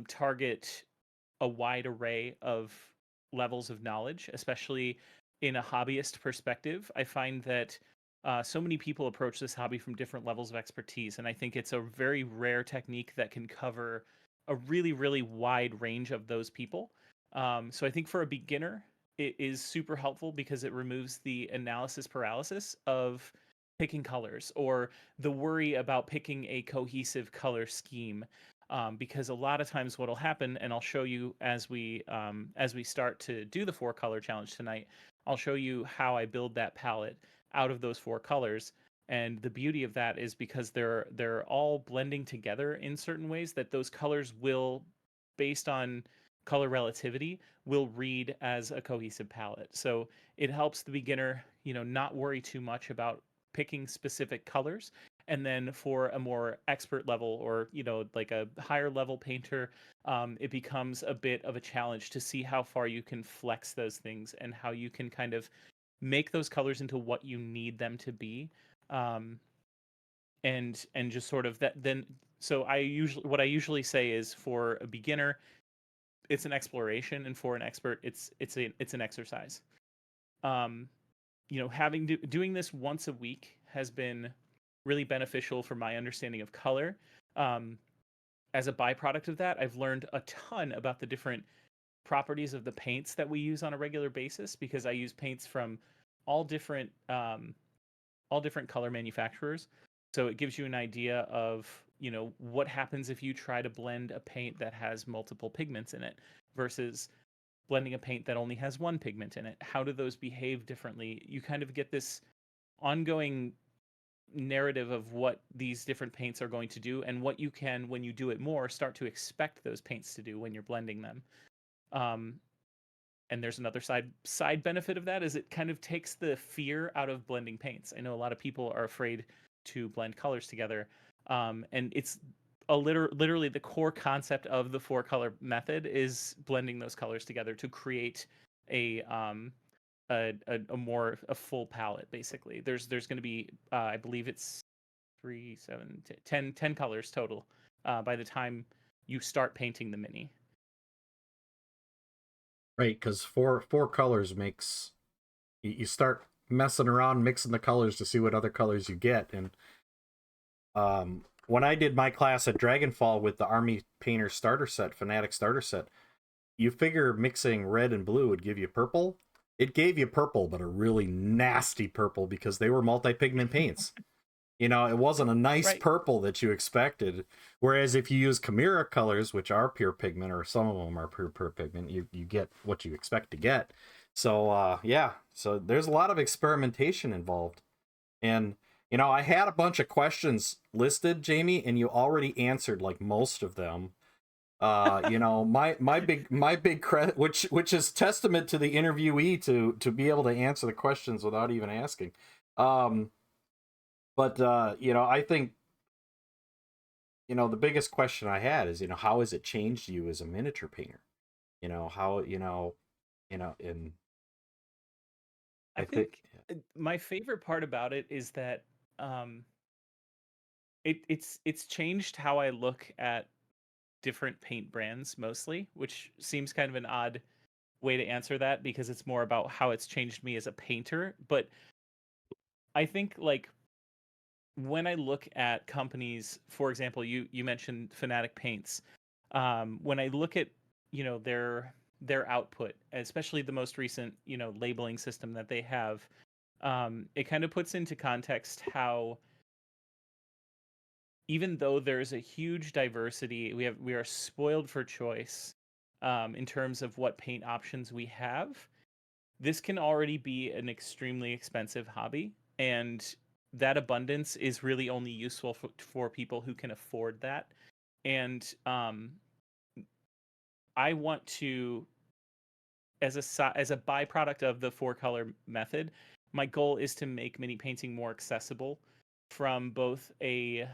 target a wide array of levels of knowledge, especially in a hobbyist perspective. I find that so many people approach this hobby from different levels of expertise, and I think it's a very rare technique that can cover a really, really wide range of those people. So I think for a beginner, it is super helpful because it removes the analysis paralysis of picking colors or the worry about picking a cohesive color scheme. Because a lot of times what'll happen, and I'll show you as we start to do the 4 color challenge tonight, I'll show you how I build that palette out of those 4 colors. And the beauty of that is because they're all blending together in certain ways that those colors will, based on color relativity, will read as a cohesive palette. So it helps the beginner, not worry too much about picking specific colors. And then for a more expert level or, like a higher level painter, it becomes a bit of a challenge to see how far you can flex those things and how you can kind of make those colors into what you need them to be. Um, and just sort of that then so what I usually say is for a beginner it's an exploration, and for an expert it's an exercise. um doing this once a week has been really beneficial for my understanding of color. um as a byproduct of that, I've learned a ton about the different properties of the paints that we use on a regular basis because I use paints from all different color manufacturers. So it gives you an idea of, what happens if you try to blend a paint that has multiple pigments in it versus blending a paint that only has one pigment in it. How do those behave differently? You kind of get this ongoing narrative of what these different paints are going to do and what you can, when you do it more, start to expect those paints to do when you're blending them. Um, and there's another side benefit of that is it kind of takes the fear out of blending paints. I know a lot of people are afraid to blend colors together, and it's literally the core concept of the 4 color method is blending those colors together to create a a full palette. Basically, there's going to be I believe it's 3 7 10 colors total by the time you start painting the mini. Right, because four colors makes you start messing around mixing the colors to see what other colors you get. And when I did my class at Dragonfall with the Army Painter starter set, Fanatic starter set, you figure mixing red and blue would give you purple. It gave you purple, but a really nasty purple because they were multi-pigment paints. It wasn't a nice Right. purple that you expected. Whereas if you use Chimera colors, which are pure pigment, or some of them are pure pigment, you get what you expect to get. So yeah, so there's a lot of experimentation involved. And I had a bunch of questions listed, Jamie, and you already answered like most of them. My big credit, which is testament to the interviewee to be able to answer the questions without even asking. But I think the biggest question I had is how has it changed you as a miniature painter? How and I I think think my favorite part about it is that it's changed how I look at different paint brands mostly, which seems kind of an odd way to answer that because it's more about how it's changed me as a painter. But I think like when I look at companies, for example, you mentioned Fnatic Paints. When I look at their output, especially the most recent labeling system that they have, it kind of puts into context how even though there's a huge diversity, we are spoiled for choice in terms of what paint options we have. This can already be an extremely expensive hobby, and that abundance is really only useful for people who can afford that. And I want to, as a byproduct of the 4-color method, my goal is to make mini painting more accessible from both a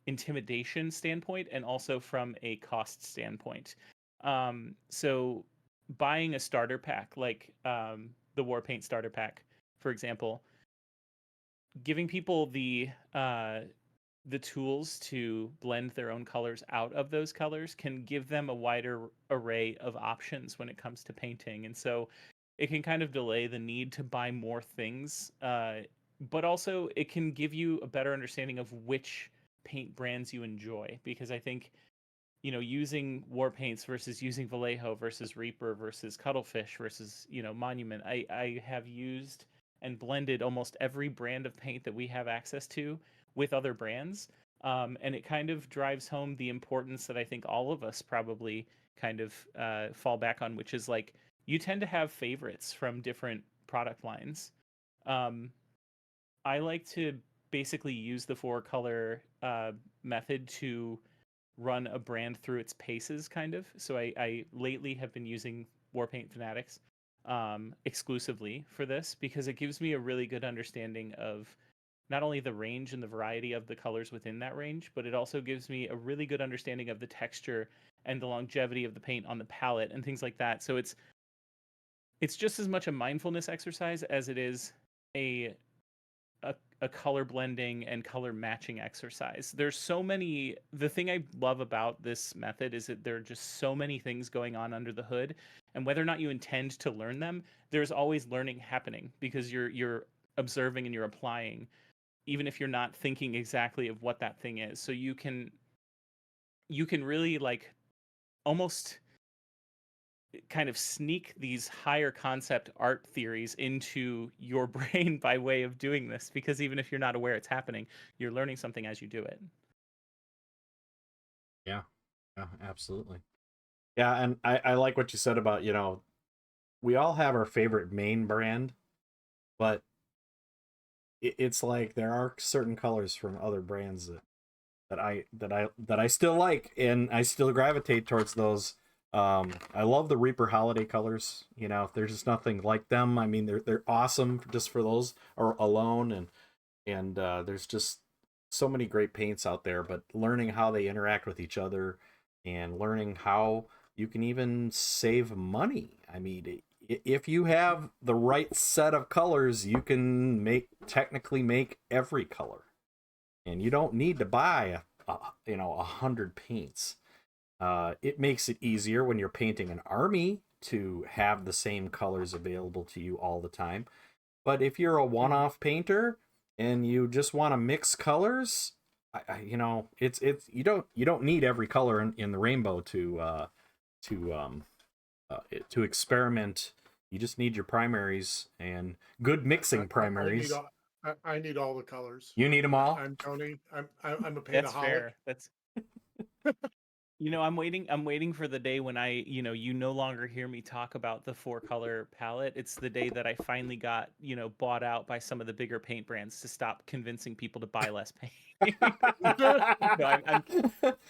intimidation standpoint and also from a cost standpoint. So buying a starter pack like the Warpaint starter pack, for example, giving people the tools to blend their own colors out of those colors can give them a wider array of options when it comes to painting. And so it can kind of delay the need to buy more things, but also it can give you a better understanding of which paint brands you enjoy. Because I think, using war paints versus using Vallejo versus Reaper versus Cuttlefish versus, Monument, I have used and blended almost every brand of paint that we have access to with other brands. And it kind of drives home the importance that I think all of us probably kind of fall back on, which is like you tend to have favorites from different product lines. I like to basically use the 4-color method to run a brand through its paces, kind of. So I lately have been using Warpaint Fanatics exclusively for this because it gives me a really good understanding of not only the range and the variety of the colors within that range, but it also gives me a really good understanding of the texture and the longevity of the paint on the palette and things like that. So it's just as much a mindfulness exercise as it is a a color blending and color matching exercise. There's so many. The thing I love about this method is that there are just so many things going on under the hood, and whether or not you intend to learn them, there's always learning happening because you're observing and you're applying, even if you're not thinking exactly of what that thing is. So you can really like almost kind of sneak these higher concept art theories into your brain by way of doing this, because even if you're not aware it's happening, you're learning something as you do it. Yeah, absolutely. Yeah, and I like what you said about, we all have our favorite main brand, but it's like there are certain colors from other brands that I still like, and I still gravitate towards those. I love the Reaper holiday colors. There's just nothing like them. I mean, they're awesome just for those or alone, and there's just so many great paints out there. But learning how they interact with each other and learning how you can even save money. I mean, if you have the right set of colors, you can technically make every color, and you don't need to buy 100 paints. It makes it easier when you're painting an army to have the same colors available to you all the time. But if you're a one-off painter and you just want to mix colors, it's you don't need every color in the rainbow to experiment. You just need your primaries and good mixing primaries. I need all the colors. You need them all. I'm Tony. I'm a paintaholic. That's fair. That's I'm waiting for the day when you no longer hear me talk about the 4-color palette. It's the day that I finally got, bought out by some of the bigger paint brands to stop convincing people to buy less paint. No,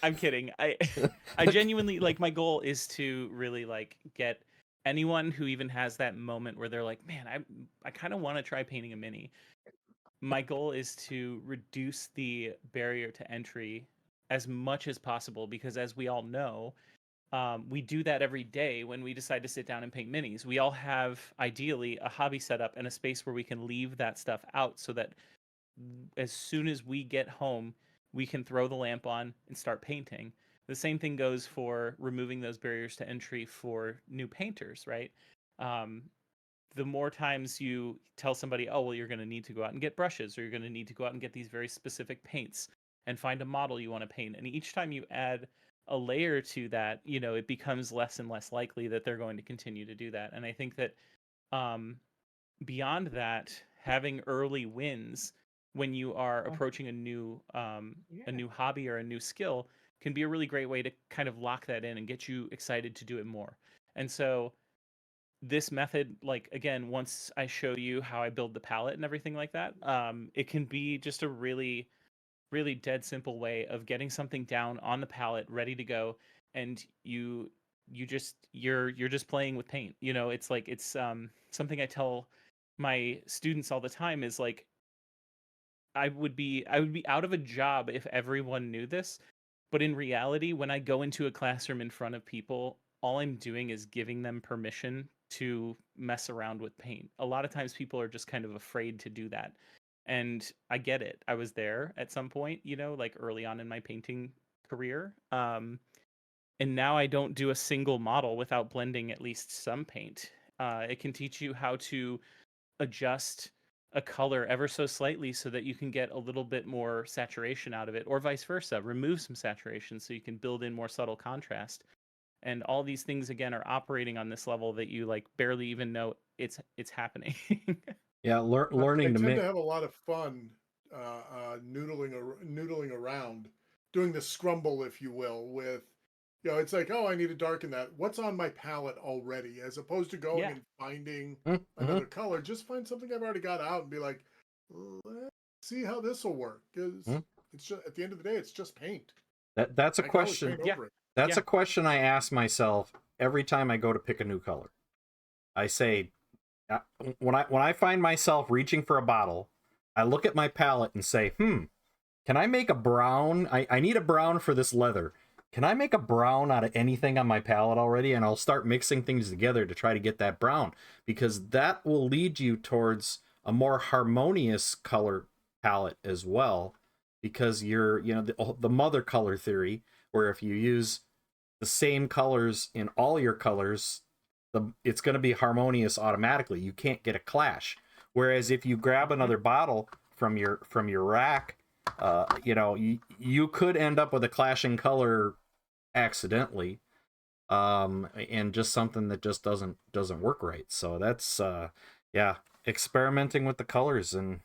I'm kidding. I genuinely, like, my goal is to really like get anyone who even has that moment where they're like, man, I kind of want to try painting a mini. My goal is to reduce the barrier to entry as much as possible, because as we all know, we do that every day when we decide to sit down and paint minis. We all have ideally a hobby setup and a space where we can leave that stuff out so that as soon as we get home, we can throw the lamp on and start painting. The same thing goes for removing those barriers to entry for new painters, right? Um, the more times you tell somebody, oh, well, you're going to need to go out and get brushes, or you're going to need to go out and get these very specific paints and find a model you want to paint. And each time you add a layer to that, it becomes less and less likely that they're going to continue to do that. And I think that um, beyond that, having early wins when you are approaching a new hobby or a new skill can be a really great way to kind of lock that in and get you excited to do it more. And so this method, like, again, once I show you how I build the palette and everything like that, it can be just a really, really dead simple way of getting something down on the palette, ready to go, and you're just playing with paint. It's something I tell my students all the time is like, I would be out of a job if everyone knew this. But in reality, when I go into a classroom in front of people, all I'm doing is giving them permission to mess around with paint. A lot of times people are just kind of afraid to do that. And I get it. I was there at some point, like early on in my painting career. And now I don't do a single model without blending at least some paint. It can teach you how to adjust a color ever so slightly so that you can get a little bit more saturation out of it, or vice versa. Remove some saturation so you can build in more subtle contrast. And all these things again are operating on this level that you like barely even know it's happening. Yeah, I learning to tend to mix. have a lot of fun noodling around, doing the scrumble, if you will, with, it's like, oh, I need to darken that. What's on my palette already? As opposed to going Yeah. and finding Mm-hmm. another color, just find something I've already got out and be like, let's see how this will work. Because it's just, at the end of the day, it's just paint. That's a I can always question. paint Yeah. over it. That's Yeah. a question I ask myself every time I go to pick a new color. I say, when I find myself reaching for a bottle, I look at my palette and say, can I make a brown? I need a brown for this leather. Can I make a brown out of anything on my palette already? And I'll start mixing things together to try to get that brown, because that will lead you towards a more harmonious color palette as well. Because you're, the mother color theory, where if you use the same colors in all your colors, it's going to be harmonious automatically. You can't get a clash. Whereas if you grab another bottle from your rack, you could end up with a clashing color accidentally, and just something that just doesn't work right. So that's experimenting with the colors and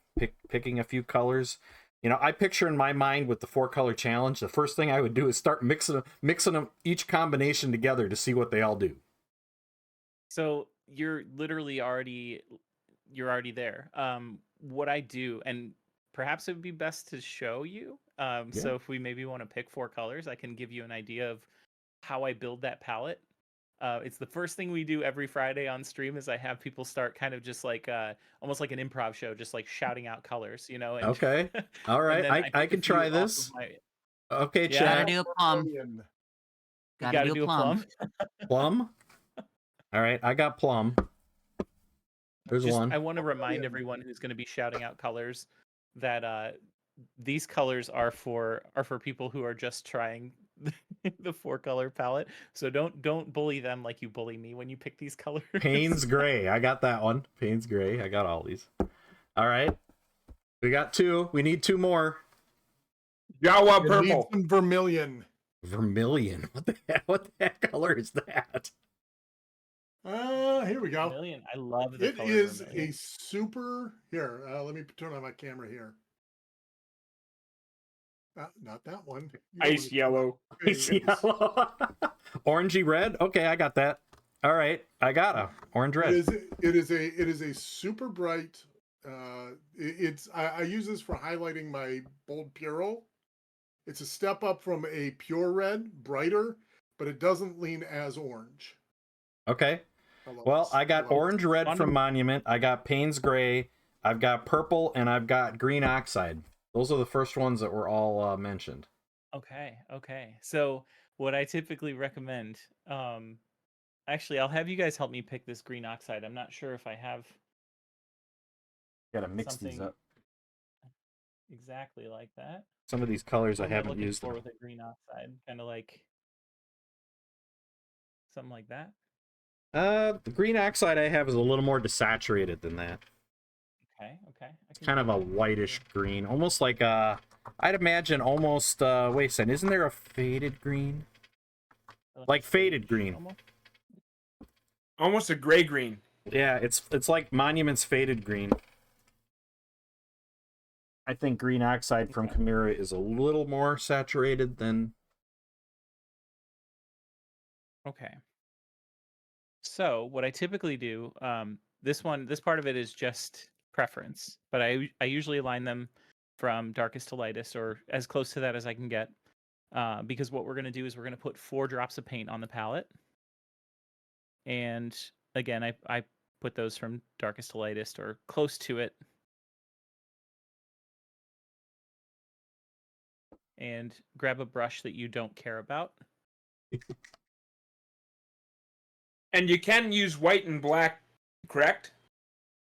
picking a few colors. I picture in my mind with the 4-color challenge, the first thing I would do is start mixing them each combination together to see what they all do. So you're literally already there. What I do, and perhaps it would be best to show you. So if we maybe want to pick 4 colors, I can give you an idea of how I build that palette. It's the first thing we do every Friday on stream is I have people start kind of just like almost like an improv show, just like shouting out colors, and Okay. All and right. then I I pick a can few try off of this. my. Okay, Yeah. Gotta chat. do a plum. Brilliant. You Gotta do a plum. Plum. All right, I got plum. There's one. I want to remind everyone who's going to be shouting out colors that these colors are for people who are just trying the 4-color palette. So don't bully them like you bully me when you pick these colors. Payne's Gray. I got that one. Payne's Gray. I got all these. All right. We got 2. We need 2 more. Jawa It needs purple. some vermilion. Vermilion. What the heck color is that? Here we go. Vermilion. I love the It color is vermilion. a super. Here, let me turn on my camera here. Not that one. You don't Ice wanna turn yellow. on It's face. yellow. Orangey red. Okay, I got that. All right, I got a orange red. It is a super bright. I use this for highlighting my bold Puro. It's a step up from a pure red, brighter, but it doesn't lean as orange. Okay. Well, I got orange red from Monument. I got Payne's Gray. I've got purple, and I've got green oxide. Those are the first ones that were all mentioned. Okay. So what I typically recommend, actually, I'll have you guys help me pick this green oxide. I'm not sure if I have. Gotta mix Something- these up. exactly like that. Some of these colors What I am I haven't looking used. for with a green oxide? Kind of like something like that. The green oxide I have is a little more desaturated than that. Okay, okay. I It's can kind do of a that. whitish green, almost like I'd imagine almost. Wait a second, isn't there a faded green? Like a faded sage, green. almost. Almost a gray green. Yeah, it's like Monument's faded green. I think green oxide from Okay. Chimera is a little more saturated than. Okay. So what I typically do, this part of it is just preference, but I usually align them from darkest to lightest, or as close to that as I can get, because what we're going to do is we're going to put 4 drops of paint on the palette, and again, I put those from darkest to lightest or close to it, and grab a brush that you don't care about. And you can use white and black, correct?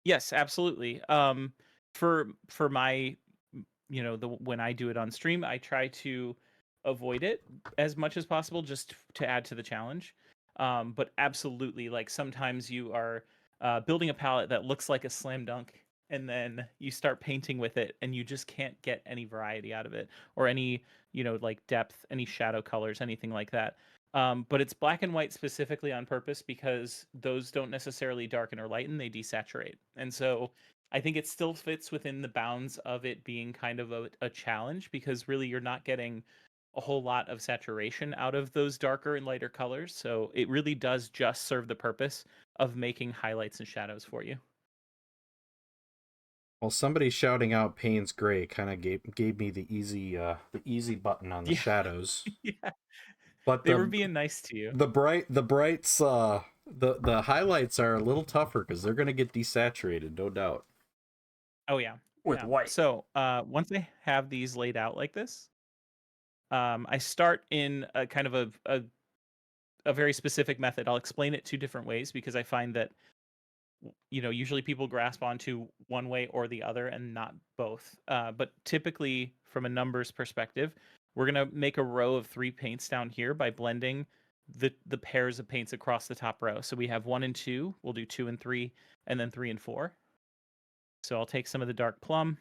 Yes, absolutely. For my, when I do it on stream, I try to avoid it as much as possible, just to add to the challenge. But absolutely, like sometimes you are building a palette that looks like a slam dunk, and then you start painting with it, and you just can't get any variety out of it, or any, like depth, any shadow colors, anything like that. But it's black and white specifically on purpose because those don't necessarily darken or lighten, they desaturate. And so I think it still fits within the bounds of it being kind of a challenge, because really you're not getting a whole lot of saturation out of those darker and lighter colors. So it really does just serve the purpose of making highlights and shadows for you. Well, somebody shouting out Payne's Gray kind of gave me the easy button on the Yeah. shadows. Yeah. But They were being nice to you. the brights the highlights are a little tougher because they're gonna get desaturated, no doubt. Oh yeah. With Yeah. white. So once I have these laid out like this, I start in a kind of a very specific method. I'll explain it 2 different ways because I find that usually people grasp onto one way or the other and not both. But typically, from a numbers perspective, we're gonna make a row of 3 paints down here by blending the pairs of paints across the top row. So we have 1 and 2. We'll do 2 and 3, and then 3 and 4. So I'll take some of the dark plum.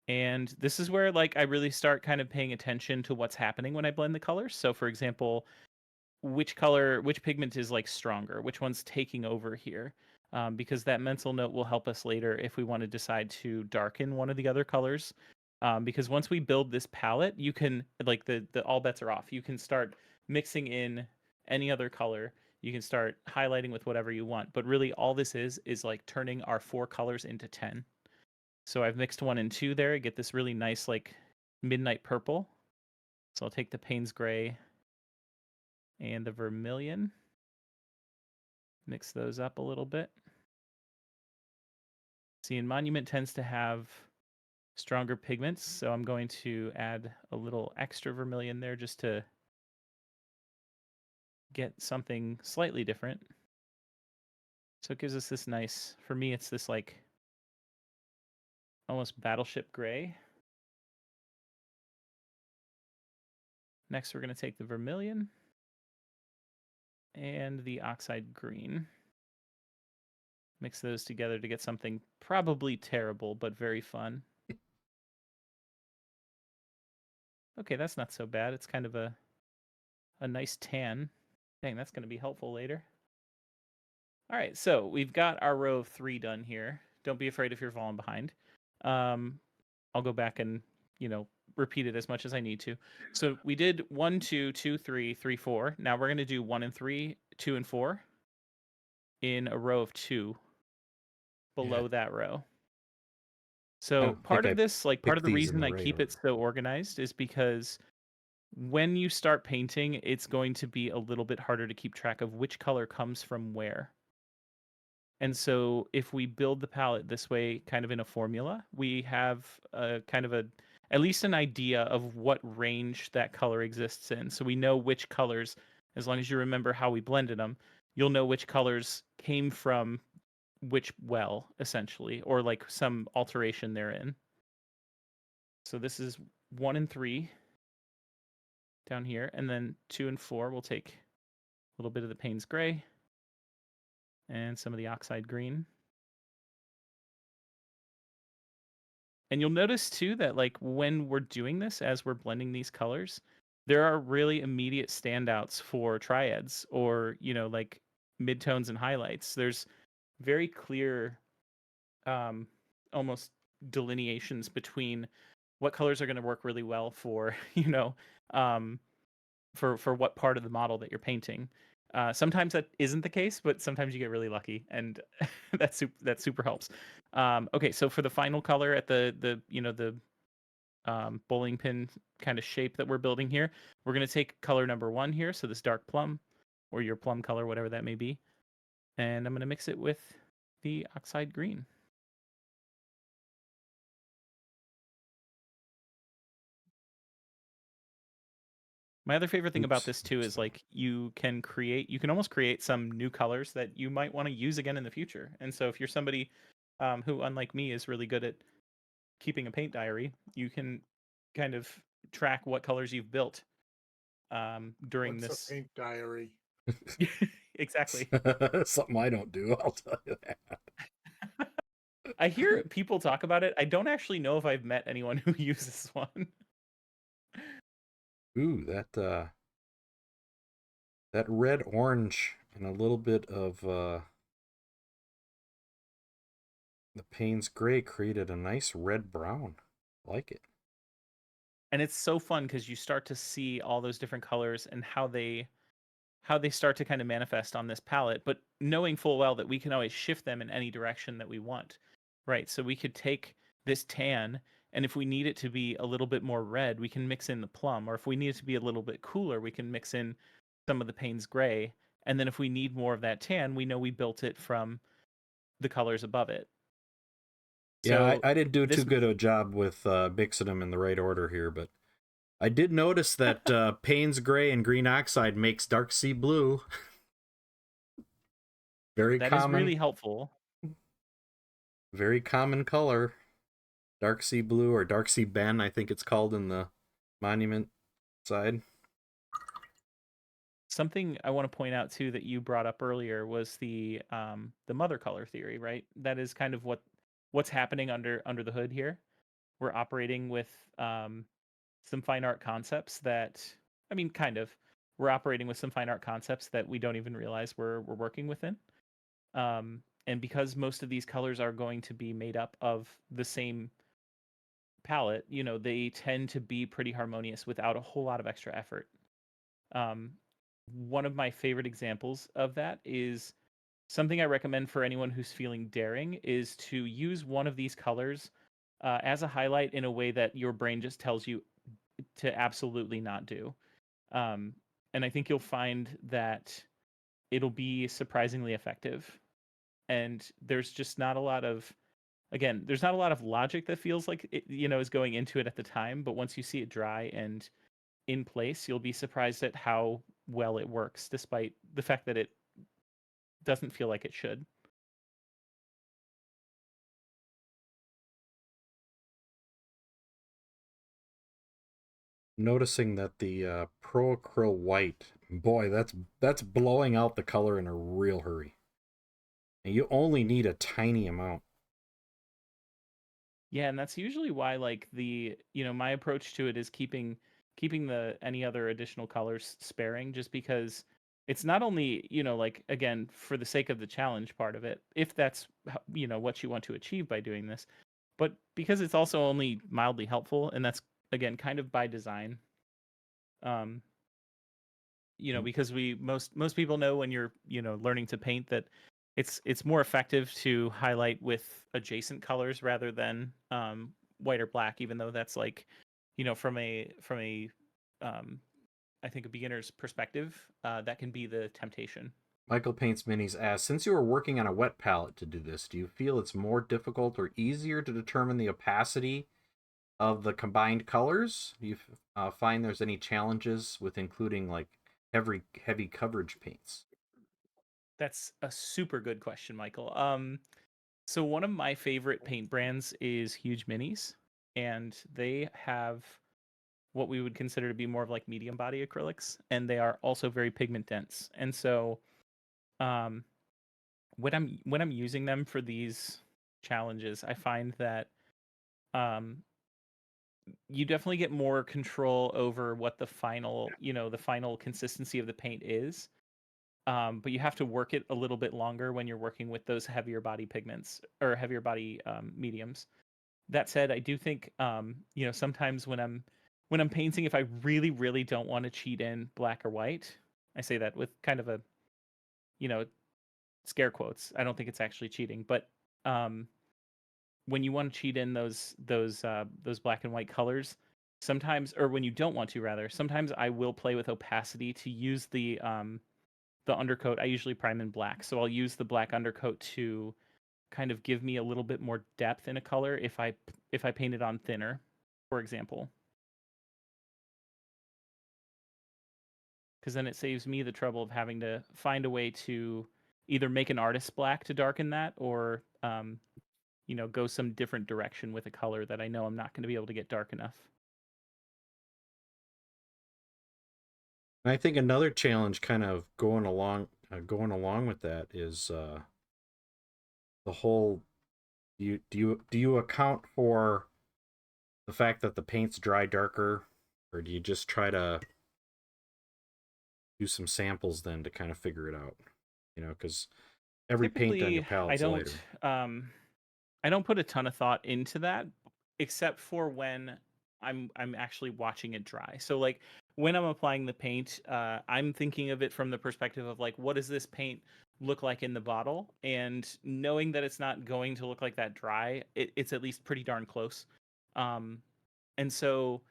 And this is where like I really start kind of paying attention to what's happening when I blend the colors. So for example, which pigment is like stronger, which one's taking over here, because that mental note will help us later if we want to decide to darken one of the other colors. Because once we build this palette, you can like the all bets are off. You can start mixing in any other color. You can start highlighting with whatever you want. But really, all this is like turning our 4 colors into 10. So I've mixed 1 and 2 there. I get this really nice like midnight purple. So I'll take the Payne's Gray and the vermilion. Mix those up a little bit. See, and Monument tends to have stronger pigments, so I'm going to add a little extra vermilion there just to get something slightly different. So it gives us this nice, for me, it's this like almost battleship gray. Next, we're going to take the vermilion and the oxide green. Mix those together to get something probably terrible, but very fun. Okay, that's not so bad. It's kind of a nice tan. Dang, that's going to be helpful later. All right, so we've got our row of 3 done here. Don't be afraid if you're falling behind. I'll go back and, repeat it as much as I need to. So we did 1, 2, 2, 3, 3, 4. Now we're going to do 1 and 3, 2 and 4 in a row of 2 below that row. So part of this, like part of the reason I keep it so organized is because when you start painting, it's going to be a little bit harder to keep track of which color comes from where. And so if we build the palette this way, kind of in a formula, we have a kind of at least an idea of what range that color exists in. So we know which colors, as long as you remember how we blended them, you'll know which colors came from which well, essentially, or like some alteration therein. So this is 1 and 3 down here, and then 2 and 4 we'll take a little bit of the Payne's Gray and some of the Oxide Green. And you'll notice too that like when we're doing this, as we're blending these colors, there are really immediate standouts for triads or, like midtones and highlights. There's very clear almost delineations between what colors are going to work really well for, um, for what part of the model that you're painting. Sometimes that isn't the case, but sometimes you get really lucky, and that super helps. Okay, so for the final color at the bowling pin kind of shape that we're building here, we're going to take color number 1 here, so this dark plum, or your plum color, whatever that may be, and I'm going to mix it with the oxide green. My other favorite thing about this too is like you can almost create some new colors that you might want to use again in the future. And so if you're somebody who, unlike me, is really good at keeping a paint diary, you can kind of track what colors you've built during What's this. a paint diary? Exactly. Something I don't do, I'll tell you that. I hear people talk about it. I don't actually know if I've met anyone who uses one. Ooh, that red orange and a little bit of the Payne's Gray created a nice red brown. I like it. And it's so fun because you start to see all those different colors and how they start to kind of manifest on this palette, but knowing full well that we can always shift them in any direction that we want, right? So we could take this tan, and if we need it to be a little bit more red, we can mix in the plum, or if we need it to be a little bit cooler, we can mix in some of the Payne's Gray, and then if we need more of that tan, we know we built it from the colors above it. Yeah, So I didn't do this too good a job with mixing them in the right order here, but I did notice that Payne's Gray and green oxide makes dark sea blue. Very that common. is really helpful. Very common color. Dark sea blue, or dark sea Ben, I think it's called in the monument side. Something I want to point out too that you brought up earlier was the mother color theory, right? That is kind of what's happening under the hood here. We're operating with some fine art concepts that, I mean, kind of. We're operating with some fine art concepts that we don't even realize we're working within. And because most of these colors are going to be made up of the same palette, they tend to be pretty harmonious without a whole lot of extra effort. One of my favorite examples of that is something I recommend for anyone who's feeling daring is to use one of these colors as a highlight in a way that your brain just tells you to absolutely not do. And I think you'll find that it'll be surprisingly effective. And there's just not a lot of, again, there's not a lot of logic that feels like it, is going into it at the time. But once you see it dry and in place, you'll be surprised at how well it works, despite the fact that it doesn't feel like it should. Noticing that the Pro Acryl White, boy, that's blowing out the color in a real hurry. And you only need a tiny amount. Yeah, and that's usually why like my approach to it is keeping the any other additional colors sparing, just because it's not only, like again, for the sake of the challenge part of it, if that's what you want to achieve by doing this, but because it's also only mildly helpful, and that's again kind of by design. Um because most people know when you're, learning to paint that it's more effective to highlight with adjacent colors rather than white or black, even though that's like, from a I think a beginner's perspective, that can be the temptation. Michael Paints Minis asks, since you are working on a wet palette to do this, do you feel it's more difficult or easier to determine the opacity of the combined colors? Do you find there's any challenges with including like heavy coverage paints? That's a super good question, Michael. So one of my favorite paint brands is Huge Minis. and they have what we would consider to be more of like medium body acrylics, and they are also very pigment dense. And so um, when I'm using them for these challenges, I find that um, you definitely get more control over what the final, the final consistency of the paint is. But you have to work it a little bit longer when you're working with those heavier body pigments or heavier body mediums. That said, I do think sometimes when I'm painting, if I really really don't want to cheat in black or white, I say that with kind of a you know scare quotes. I don't think it's actually cheating, but um, when you want to cheat in those black and white colors, sometimes, or when you don't want to, rather, sometimes I will play with opacity to use the undercoat. I usually prime in black, so I'll use the black undercoat to kind of give me a little bit more depth in a color if I paint it on thinner, for example, because then it saves me the trouble of having to find a way to either make an artist black to darken that, or go some different direction with a color that I know I'm not going to be able to get dark enough. And I think another challenge, kind of going along with that, is the whole. Do you account for the fact that the paint's dry darker, or do you just try to do some samples then to kind of figure it out? Because every paint on your Typically, palette's lighter. I don't put a ton of thought into that, except for when I'm actually watching it dry. So like when I'm applying the paint, I'm thinking of it from the perspective of like, what does this paint look like in the bottle? And knowing that it's not going to look like that dry, it's at least pretty darn close. Um, and so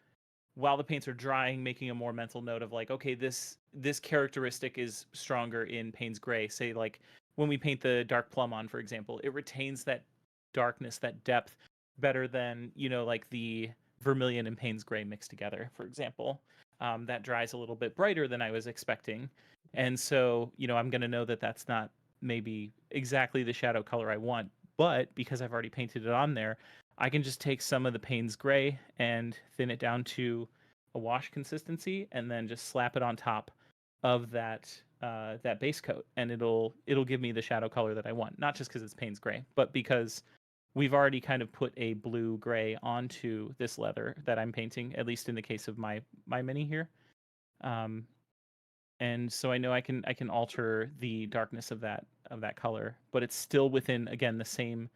while the paints are drying, making a more mental note of like, okay, this characteristic is stronger in Payne's Gray. Say like when we paint the dark plum on, for example, it retains that darkness, that depth better than like the vermilion and Payne's Gray mixed together, for example. That dries a little bit brighter than I was expecting, and so I'm going to know that that's not maybe exactly the shadow color I want, but because I've already painted it on there, I can just take some of the Payne's Gray and thin it down to a wash consistency, and then just slap it on top of that base coat, and it'll give me the shadow color that I want. Not just because it's Payne's Gray, but because we've already kind of put a blue gray onto this leather that I'm painting. At least in the case of my mini here, um, and so I know I can alter the darkness of that color, but it's still within, again, the same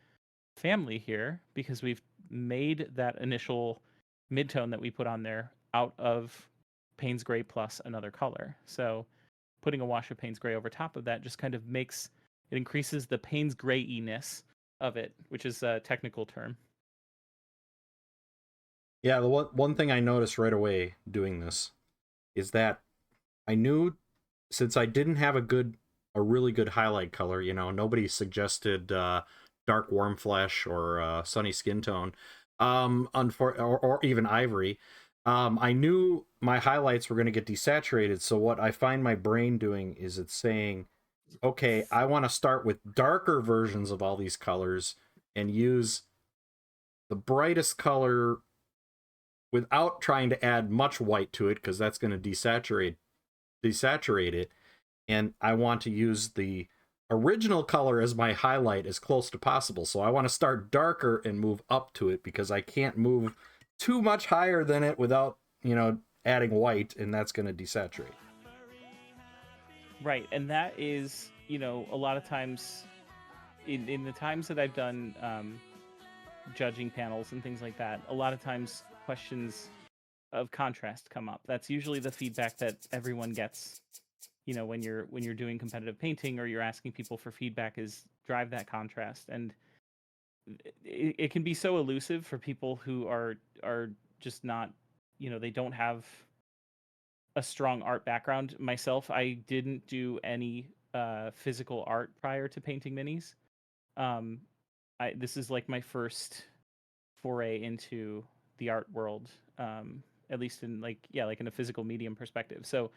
family here, because we've made that initial midtone that we put on there out of Payne's Gray plus another color. So putting a wash of Payne's Gray over top of that just kind of increases the Payne's Grayiness of it, which is a technical term. Yeah, the one thing I noticed right away doing this is that I knew, since I didn't have a really good highlight color, nobody suggested dark warm flesh or sunny skin tone, or even ivory. I knew my highlights were going to get desaturated. So what I find my brain doing is it's saying, okay, I want to start with darker versions of all these colors and use the brightest color without trying to add much white to it, because that's going to desaturate it. And I want to use the original color as my highlight as close to possible. So I want to start darker and move up to it, because I can't move too much higher than it without, adding white, and that's going to desaturate. Right, and that is, a lot of times in the times that I've done judging panels and things like that, a lot of times questions of contrast come up. That's usually the feedback that everyone gets, when you're doing competitive painting or you're asking people for feedback, is drive that contrast. And it can be so elusive for people who are just not, they don't have a strong art background. Myself, I didn't do any physical art prior to painting minis. This is like my first foray into the art world, at least in like in a physical medium perspective. So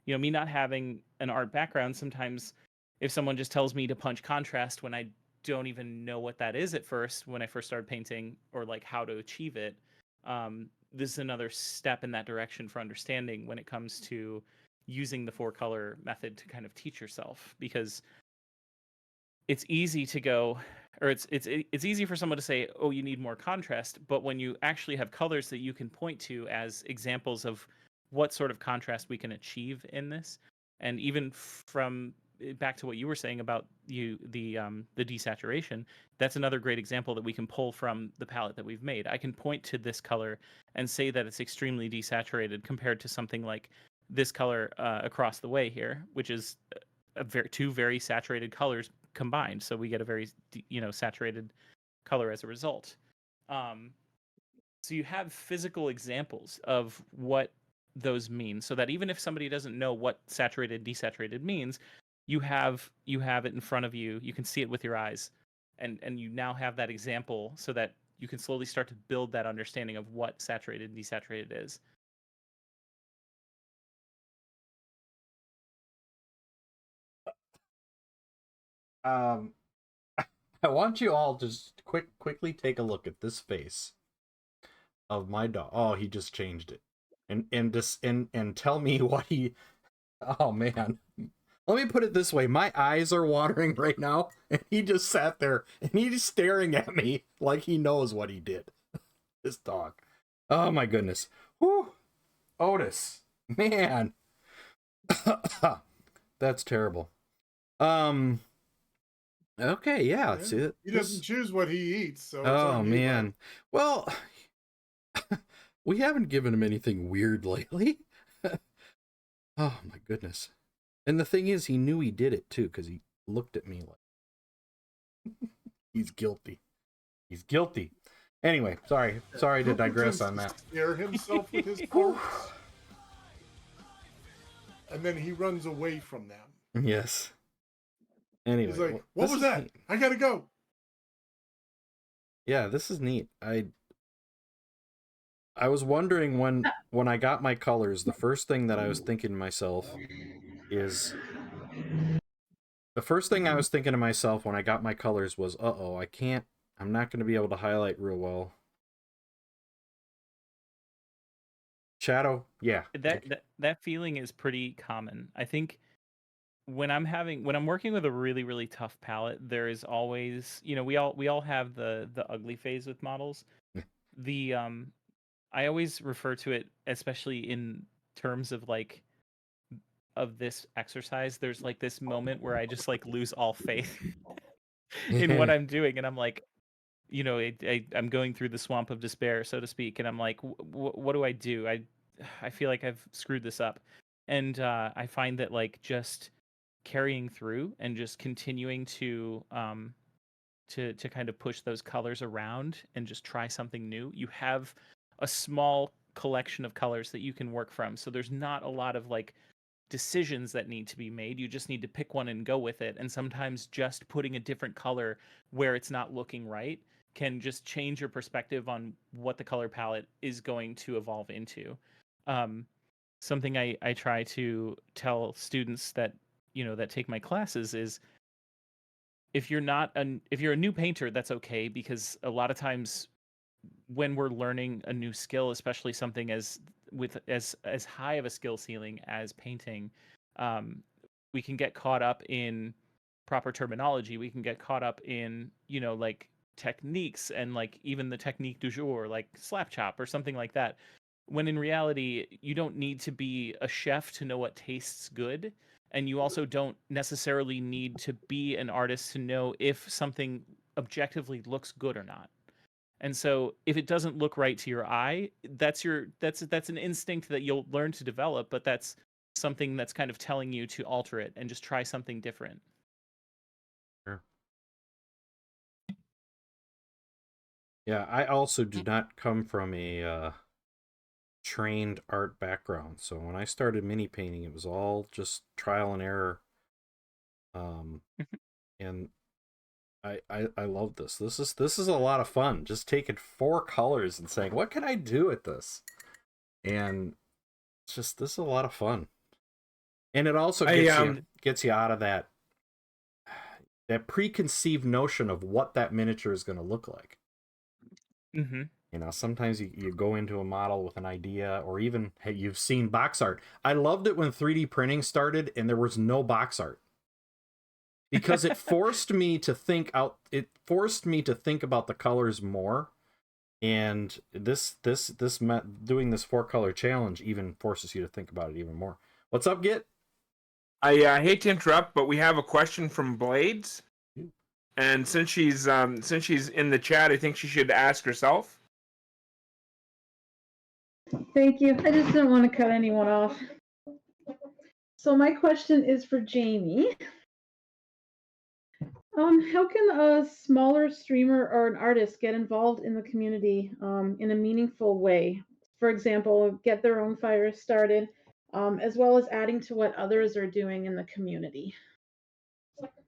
me not having an art background, sometimes if someone just tells me to punch contrast when I don't even know what that is at first, when I first started painting, or like how to achieve it, this is another step in that direction for understanding when it comes to using the 4-color method to kind of teach yourself, because it's easy to go, or it's easy for someone to say, oh, you need more contrast, but when you actually have colors that you can point to as examples of what sort of contrast we can achieve in this, and even from back to what you were saying about the desaturation, that's another great example that we can pull from the palette that we've made. I can point to this color and say that it's extremely desaturated compared to something like this color across the way here, which is two very saturated colors combined, so we get a very saturated color as a result. So you have physical examples of what those mean, so that even if somebody doesn't know what saturated desaturated means, you have it in front of you, you can see it with your eyes, and you now have that example so that you can slowly start to build that understanding of what saturated and desaturated is. I want you all to just quickly take a look at this face of my dog. Oh, he just changed it. And tell me what he. Oh man. Let me put it this way. My eyes are watering right now, and he just sat there and he's staring at me like he knows what he did. This dog. Oh my goodness. Whew. Otis. Man. That's terrible. Okay, yeah. See that he doesn't choose what he eats, so it's oh on you, man. Well, we haven't given him anything weird lately. Oh my goodness. And the thing is, he knew he did it too, because he looked at me like he's guilty. He's guilty. Anyway, sorry to digress on that. Scare himself with his parts, and then he runs away from them. Yes. Anyway, he's like, "What was that? Neat. I gotta go." Yeah, this is neat. I was wondering when I got my colors, the first thing that I was thinking to myself is the first thing I was thinking to myself when I got my colors was, uh-oh, I'm not going to be able to highlight real well. Shadow, yeah. That feeling is pretty common. I think when I'm working with a really, really tough palette, there is always, we all have the ugly phase with models. I always refer to it, especially in terms of of this exercise, there's like this moment where I just like lose all faith in what I'm doing, and I'm like, I'm going through the swamp of despair, so to speak, and I'm like, what do I do? I feel like I've screwed this up, and I find that like just carrying through and just continuing to kind of push those colors around and just try something new. You have a small collection of colors that you can work from, so there's not a lot of like decisions that need to be made. You just need to pick one and go with it, and sometimes just putting a different color where it's not looking right can just change your perspective on what the color palette is going to evolve into. Something I try to tell students that that take my classes is, if you're a new painter, that's okay, because a lot of times when we're learning a new skill, especially something as high of a skill ceiling as painting, we can get caught up in proper terminology. We can get caught up in like techniques, and like even the technique du jour, like slap chop or something like that, when in reality you don't need to be a chef to know what tastes good, and you also don't necessarily need to be an artist to know if something objectively looks good or not. And so if it doesn't look right to your eye, that's an instinct that you'll learn to develop, but that's something that's kind of telling you to alter it and just try something different. Sure. Yeah, I also do not come from a trained art background, so when I started mini painting, it was all just trial and error. And I love this. This is a lot of fun. Just taking 4 colors and saying, what can I do with this? And this is a lot of fun. And it also gets you out of that preconceived notion of what that miniature is going to look like. Mm-hmm. You know, sometimes you go into a model with an idea, or even, hey, you've seen box art. I loved it when 3D printing started and there was no box art, because it forced me to think out. It forced me to think about the colors more. And doing this 4-color challenge even forces you to think about it even more. What's up, Git? I hate to interrupt, but we have a question from Blades, and since she's in the chat, I think she should ask herself. Thank you. I just didn't want to cut anyone off. So my question is for Jamie. How can a smaller streamer or an artist get involved in the community in a meaningful way? For example, get their own fire started, as well as adding to what others are doing in the community.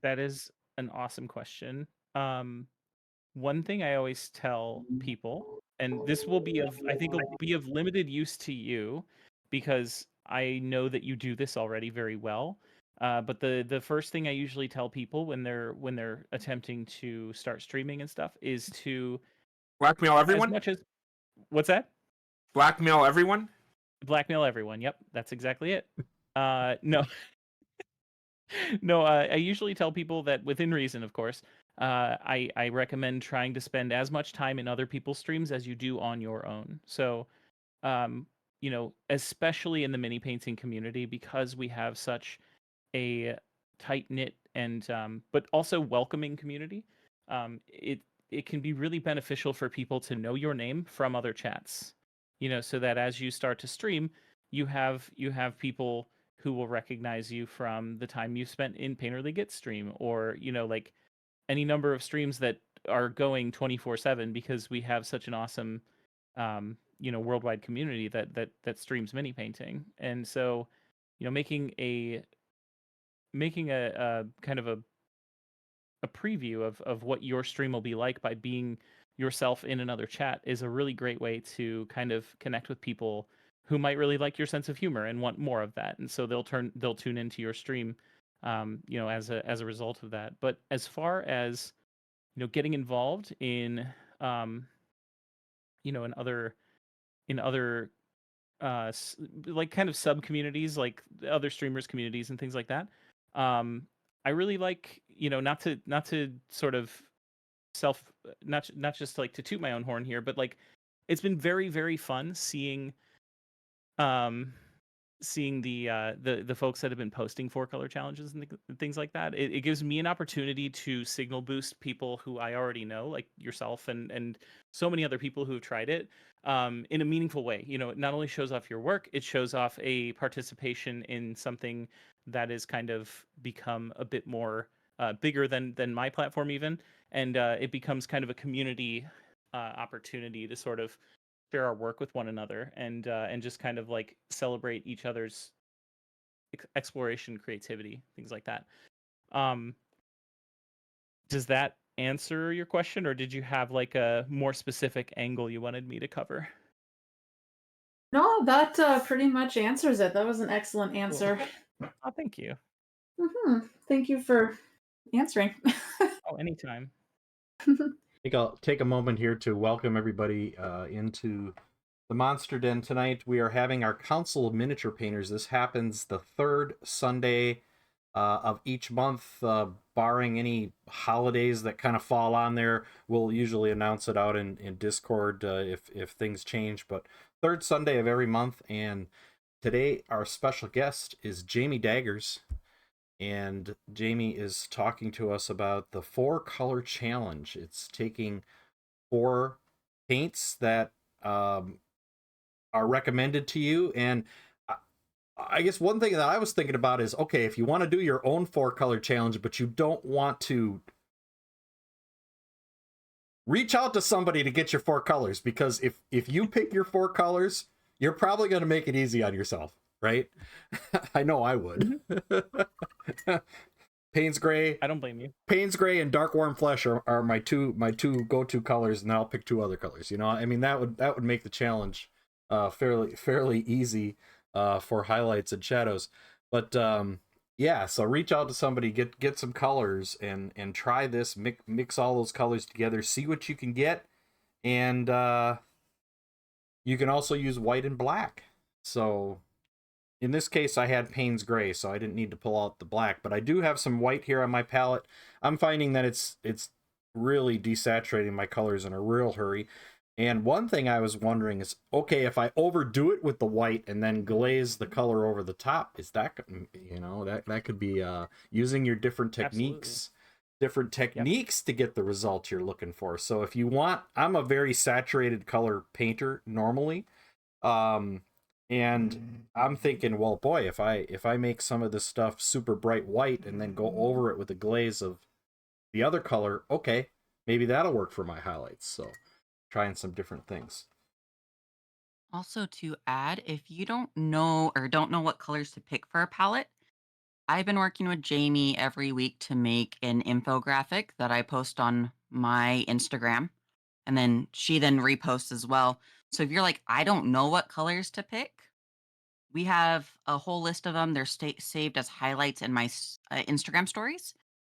That is an awesome question. One thing I always tell people, and this will be I think it'll be of limited use to you, because I know that you do this already very well. But the first thing I usually tell people when they're attempting to start streaming and stuff is to, Blackmail everyone? as much as, what's that? Blackmail everyone? Blackmail everyone. Yep, that's exactly it. No. No, I usually tell people that, within reason, of course, I recommend trying to spend as much time in other people's streams as you do on your own. So, um, especially in the mini painting community, because we have such a tight knit and but also welcoming community, it can be really beneficial for people to know your name from other chats. So that as you start to stream, you have people who will recognize you from the time you spent in Painterly Git stream, or like any number of streams that are going 24/7, because we have such an awesome worldwide community that streams mini painting. And so making a kind of a preview of what your stream will be like by being yourself in another chat is a really great way to kind of connect with people who might really like your sense of humor and want more of that. And so they'll tune into your stream, as a result of that. But as far as getting involved in in other like kind of sub communities, like other streamers communities and things like that, I really like, not to sort of self not just like to toot my own horn here, but like it's been very, very fun um seeing the folks that have been posting 4-color challenges and things like that. It gives me an opportunity to signal boost people who I already know, like yourself and so many other people who have tried it, in a meaningful way. It not only shows off your work, it shows off a participation in something that is kind of become a bit more bigger than my platform even, and it becomes kind of a community opportunity to sort of share our work with one another, and just kind of like celebrate each other's exploration, creativity, things like that. Um, does that answer your question, or did you have like a more specific angle you wanted me to cover? No, that pretty much answers it. That was an excellent answer. Oh, thank you. Thank you for answering. Oh, anytime. I think I'll take a moment here to welcome everybody into the Monster Den tonight. We are having our Council of Miniature Painters. This happens the third Sunday of each month, barring any holidays that kind of fall on there. We'll usually announce it out in Discord if things change, but third Sunday of every month. And today our special guest is Jamie Daggers, and Jamie is talking to us about the 4-color challenge. It's taking 4 paints that are recommended to you. And I guess one thing that I was thinking about is, okay, if you want to do your own 4-color challenge, but you don't want to, reach out to somebody to get your 4 colors, because if you pick your 4 colors, you're probably going to make it easy on yourself, right? I know I would. Payne's Gray. I don't blame you. Payne's Gray and Dark Warm Flesh are my two go-to colors, and I'll pick 2 other colors. I mean, that would make the challenge fairly easy for highlights and shadows. But yeah, so reach out to somebody, get some colors, and try this. Mix all those colors together, see what you can get, and You can also use white and black. So in this case, I had Payne's Gray, so I didn't need to pull out the black, but I do have some white here on my palette. I'm finding that it's really desaturating my colors in a real hurry. And one thing I was wondering is, okay, if I overdo it with the white and then glaze the color over the top, is that, that could be using your different techniques. Different techniques to get the result you're looking for. So if you want, I'm a very saturated color painter normally. And I'm thinking, well, boy, if I make some of this stuff super bright white and then go over it with a glaze of the other color, okay, maybe that'll work for my highlights. So trying some different things. Also, to add, if you don't know what colors to pick for a palette, I've been working with Jamie every week to make an infographic that I post on my Instagram, and then she then reposts as well. So if you're like, I don't know what colors to pick, we have a whole list of them. They're saved as highlights in my Instagram stories,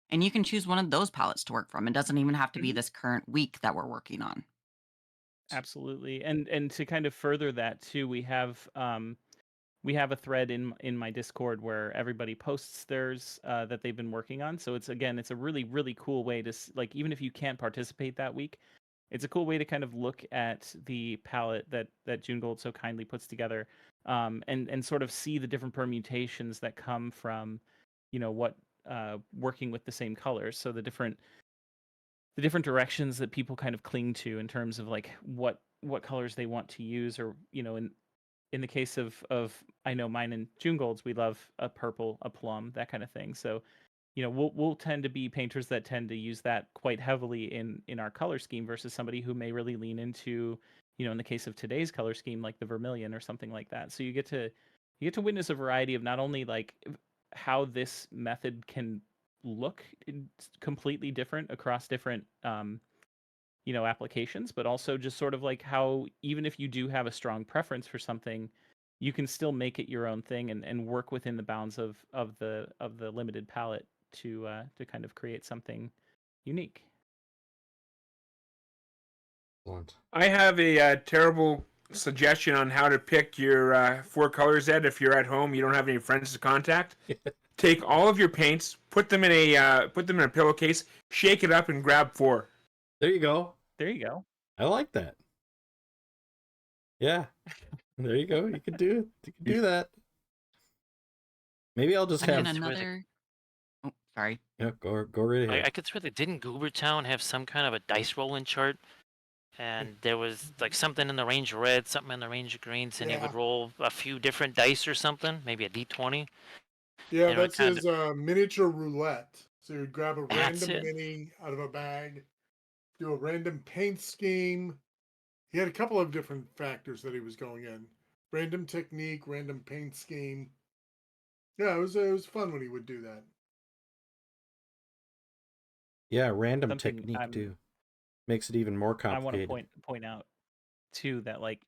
and you can choose one of those palettes to work from. It doesn't even have to be this current week that we're working on. Absolutely. And to kind of further that too, we have a thread in my Discord where everybody posts theirs that they've been working on. So it's a really, really cool way to like, even if you can't participate that week, it's a cool way to kind of look at the palette that June Gold so kindly puts together, and sort of see the different permutations that come from, what working with the same colors. So the different directions that people kind of cling to in terms of like what colors they want to use, or in the case of I know mine and June Gold's, we love a purple, a plum, that kind of thing. So we'll tend to be painters that tend to use that quite heavily in our color scheme versus somebody who may really lean into, in the case of today's color scheme, like the vermilion or something like that. So you get to witness a variety of not only like how this method can look completely different across different applications, but also just sort of like how, even if you do have a strong preference for something, you can still make it your own thing and work within the bounds of the limited palette to kind of create something unique. I have a terrible suggestion on how to pick your 4 colors, Ed. If you're at home, you don't have any friends to contact. Take all of your paints, put them in a pillowcase, shake it up, and grab 4. There you go. There you go. I like that. Yeah. There you go. You could do it. You could do that. Maybe I'll just have another. Oh, sorry. Yeah, go right ahead. I could swear that didn't Goobertown have some kind of a dice rolling chart, and there was like something in the range of red, something in the range of greens, and he would roll a few different dice or something, maybe a d20. Yeah, that's his miniature roulette. So you grab a random it. mini out of a bag, do a random paint scheme. He had a couple of different factors that he was going in. Random technique, random paint scheme. Yeah, it was fun when he would do that. Yeah, random technique too. Makes it even more complicated. I want to point out too that like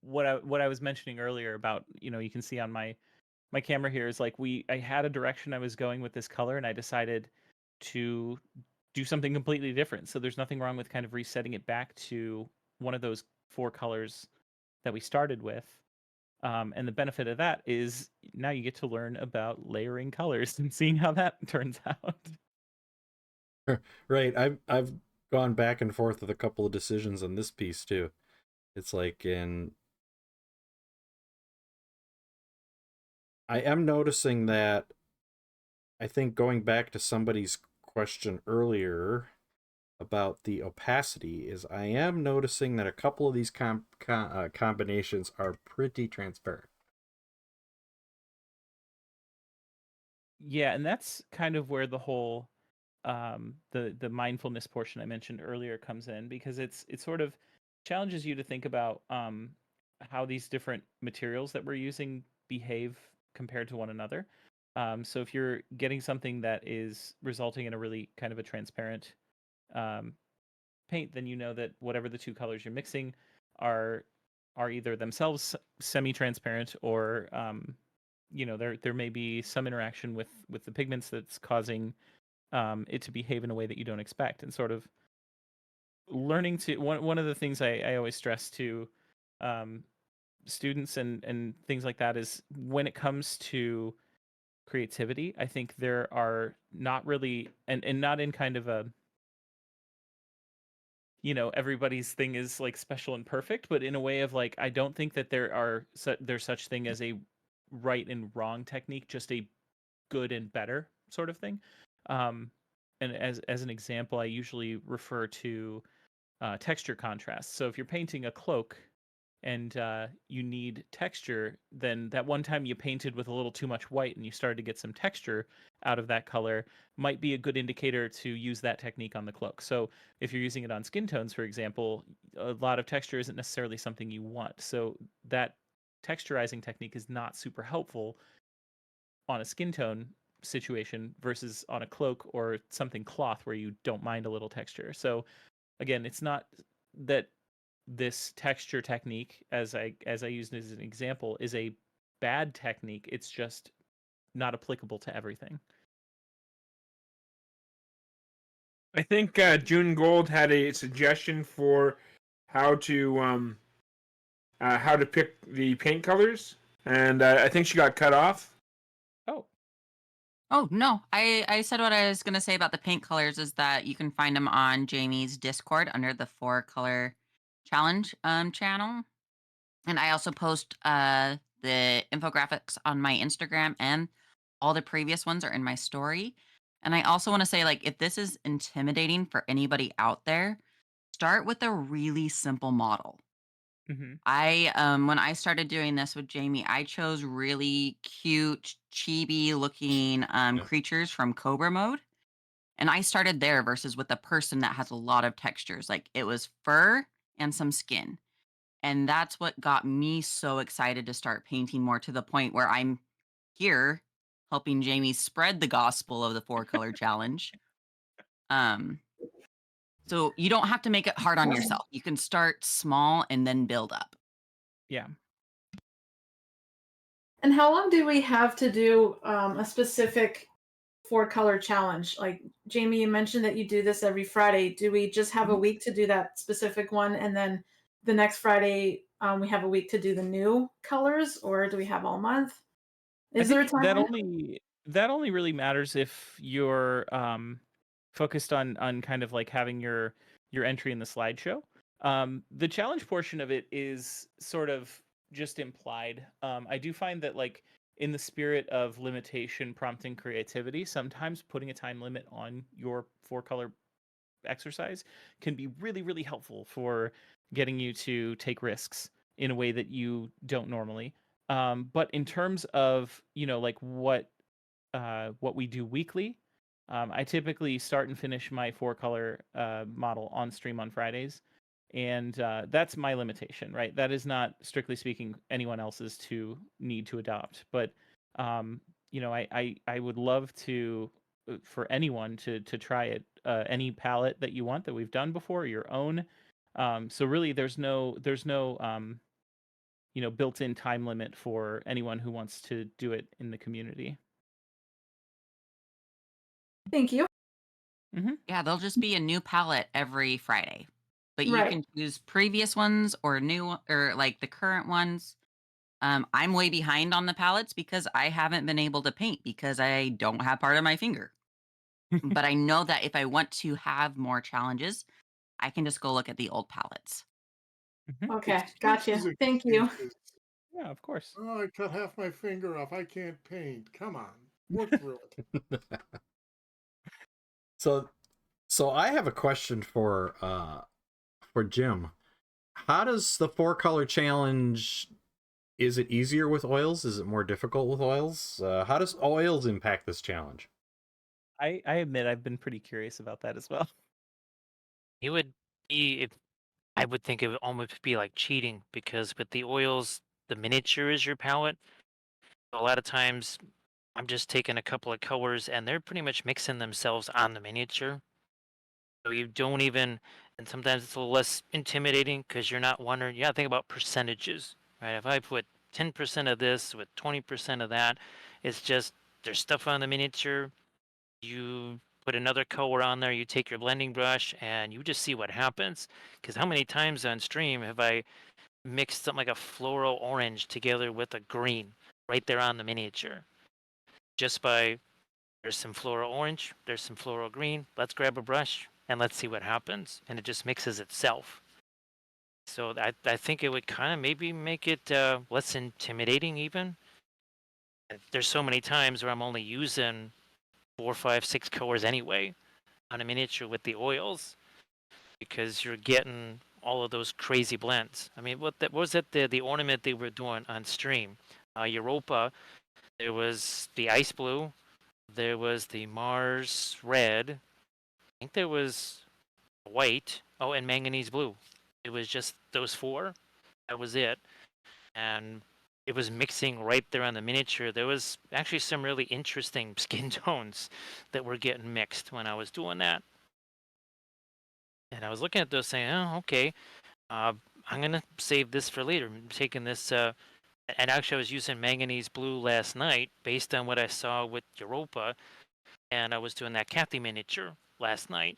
what I was mentioning earlier about, you can see on my camera here is like I had a direction I was going with this color, and I decided to do something completely different. So there's nothing wrong with kind of resetting it back to one of those 4 colors that we started with. And the benefit of that is now you get to learn about layering colors and seeing how that turns out. Right. I've gone back and forth with a couple of decisions on this piece too. It's like I am noticing that, I think going back to somebody's question earlier about the opacity, is I am noticing that a couple of these combinations are pretty transparent. Yeah, and that's kind of where the whole the mindfulness portion I mentioned earlier comes in, because it sort of challenges you to think about how these different materials that we're using behave compared to one another. So if you're getting something that is resulting in a really kind of a transparent paint, then you know that whatever the 2 colors you're mixing are either themselves semi-transparent, or there may be some interaction with the pigments that's causing it to behave in a way that you don't expect. And sort of learning to one of the things I always stress to students and things like that is when it comes to creativity, I think there are not really, and not in kind of a, everybody's thing is like special and perfect, but in a way of like, I don't think that there's such thing as a right and wrong technique, just a good and better sort of thing. Um, and as an example, I usually refer to texture contrast. So if you're painting a cloak and you need texture, then that one time you painted with a little too much white and you started to get some texture out of that color might be a good indicator to use that technique on the cloak. So if you're using it on skin tones, for example, a lot of texture isn't necessarily something you want. So that texturizing technique is not super helpful on a skin tone situation versus on a cloak or something cloth where you don't mind a little texture. So again, it's not that this texture technique, as I used as an example, is a bad technique. It's just not applicable to everything. I think June Gold had a suggestion for how to pick the paint colors, and I think she got cut off. Oh, Oh, no. I said what I was going to say about the paint colors is that you can find them on Jamie's Discord under the 4-color challenge channel. And I also post the infographics on my Instagram, and all the previous ones are in my story. And I also want to say, like, if this is intimidating for anybody out there, start with a really simple model. mm-hmm. When I started doing this with Jamie, I chose really cute, chibi looking Yeah. creatures from Cobra mode. And I started there versus with a person that has a lot of textures. Like it was fur and some skin. And that's what got me so excited to start painting more, to the point where I'm here helping Jamie spread the gospel of the 4-color challenge. So you don't have to make it hard on yourself. You can start small and then build up. Yeah. And how long do we have to do a specific 4-color challenge? Like Jamie, you mentioned that you do this every Friday. Do we just have a week to do that specific one, and then the next Friday we have a week to do the new colors, or do we have all month? Is there a think that timeline? only really matters if you're focused on kind of like having your entry in the slideshow. The challenge portion of it is sort of just implied. I do find that like in the spirit of limitation prompting creativity, sometimes putting a time limit on your 4-color exercise can be really, really helpful for getting you to take risks in a way that you don't normally. But in terms of, like what we do weekly, I typically start and finish my 4-color model on stream on Fridays. And that's my limitation, right? That is not, strictly speaking, anyone else's to need to adopt. But I would love to for anyone to try it, any palette that you want that we've done before, your own. So really, there's no built-in time limit for anyone who wants to do it in the community. Thank you. Mm-hmm. Yeah, there'll just be a new palette every Friday. But you Right. can choose previous ones or new, or like the current ones. I'm way behind on the palettes because I haven't been able to paint because I don't have part of my finger. But I know that if I want to have more challenges, I can just go look at the old palettes. Mm-hmm. Okay, Excuses, gotcha. Thank you. excuses. Yeah, of course. Oh, I cut half my finger off. I can't paint. Come on, work through it. So I have a question for Jim. How does the 4-color challenge, is it easier with oils? Is it more difficult with oils? How does oils impact this challenge? I admit I've been pretty curious about that as well. It would be, if I would think it would almost be like cheating, because with the oils, the miniature is your palette. A lot of times I'm just taking a couple of colors and they're pretty much mixing themselves on the miniature. So you don't even, and sometimes it's a little less intimidating because you're not wondering, yeah, think about percentages, right? If I put 10% of this with 20% of that, it's just there's stuff on the miniature. You put another color on there, you take your blending brush and you just see what happens. Because how many times on stream have I mixed something like a floral orange together with a green right there on the miniature. Just by, there's some floral orange, there's some floral green, let's grab a brush and let's see what happens. And it just mixes itself. So I think it would kind of maybe make it less intimidating even. There's so many times where I'm only using 4, 5, 6 colors anyway on a miniature with the oils, because you're getting all of those crazy blends. I mean, what was it, the ornament they were doing on stream? Europa, there was the ice blue, there was the Mars red, I think there was white, oh, and manganese blue. It was just those 4. That was it. And it was mixing right there on the miniature. There was actually some really interesting skin tones that were getting mixed when I was doing that. And I was looking at those saying, oh, okay, I'm going to save this for later. I'm taking this, and actually I was using manganese blue last night based on what I saw with Europa. And I was doing that Kathy miniature last night.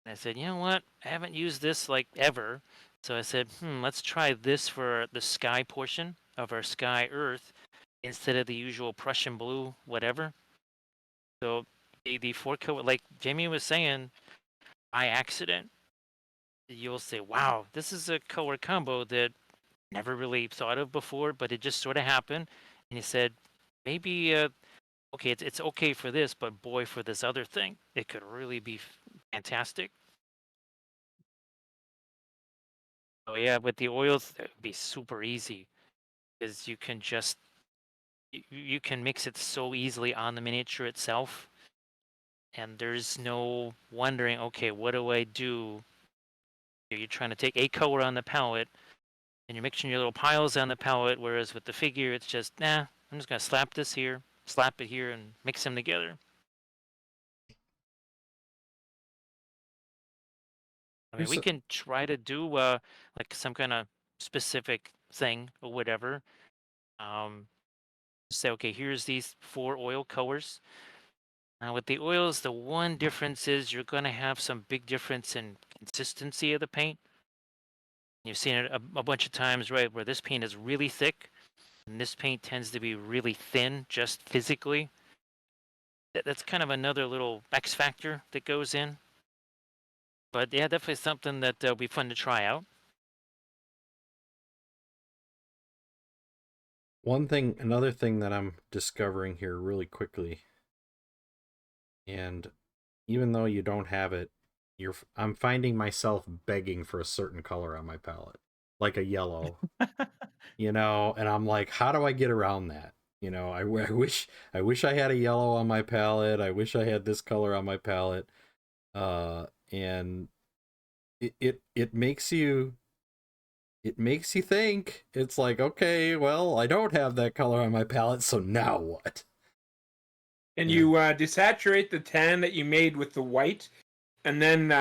And I said, you know what? I haven't used this like ever. So I said, let's try this for the sky portion of our sky earth instead of the usual Prussian blue, whatever. So the 4 color, like Jamie was saying, by accident, you'll say, wow, this is a color combo that never really thought of before, but it just sort of happened. And he said, maybe, okay, it's okay for this, but boy, for this other thing, it could really be fantastic. Oh yeah, with the oils, it would be super easy because you can just you can mix it so easily on the miniature itself, and there's no wondering, okay, what do I do? You're trying to take a color on the palette, and you're mixing your little piles on the palette, whereas with the figure, it's just, nah, I'm just gonna slap this here, slap it here, and mix them together. I mean, Here's we a- can try to do like some kind of specific thing or whatever. Um, Say, okay, here's these 4 oil colors. Now with the oils, the one difference is you're going to have some big difference in consistency of the paint. You've seen it a bunch of times, right, where this paint is really thick and this paint tends to be really thin just physically. That's kind of another little X factor that goes in. But yeah, definitely something that will be fun to try out. another thing that I'm discovering here really quickly, and even though you don't have it, I'm finding myself begging for a certain color on my palette, like a yellow, and I'm like, how do I get around that? I wish I had a yellow on my palette. I wish I had this color on my palette. And it makes you think. It's like, okay, well, I don't have that color on my palette, so now what? And Yeah. you desaturate the tan that you made with the white, and then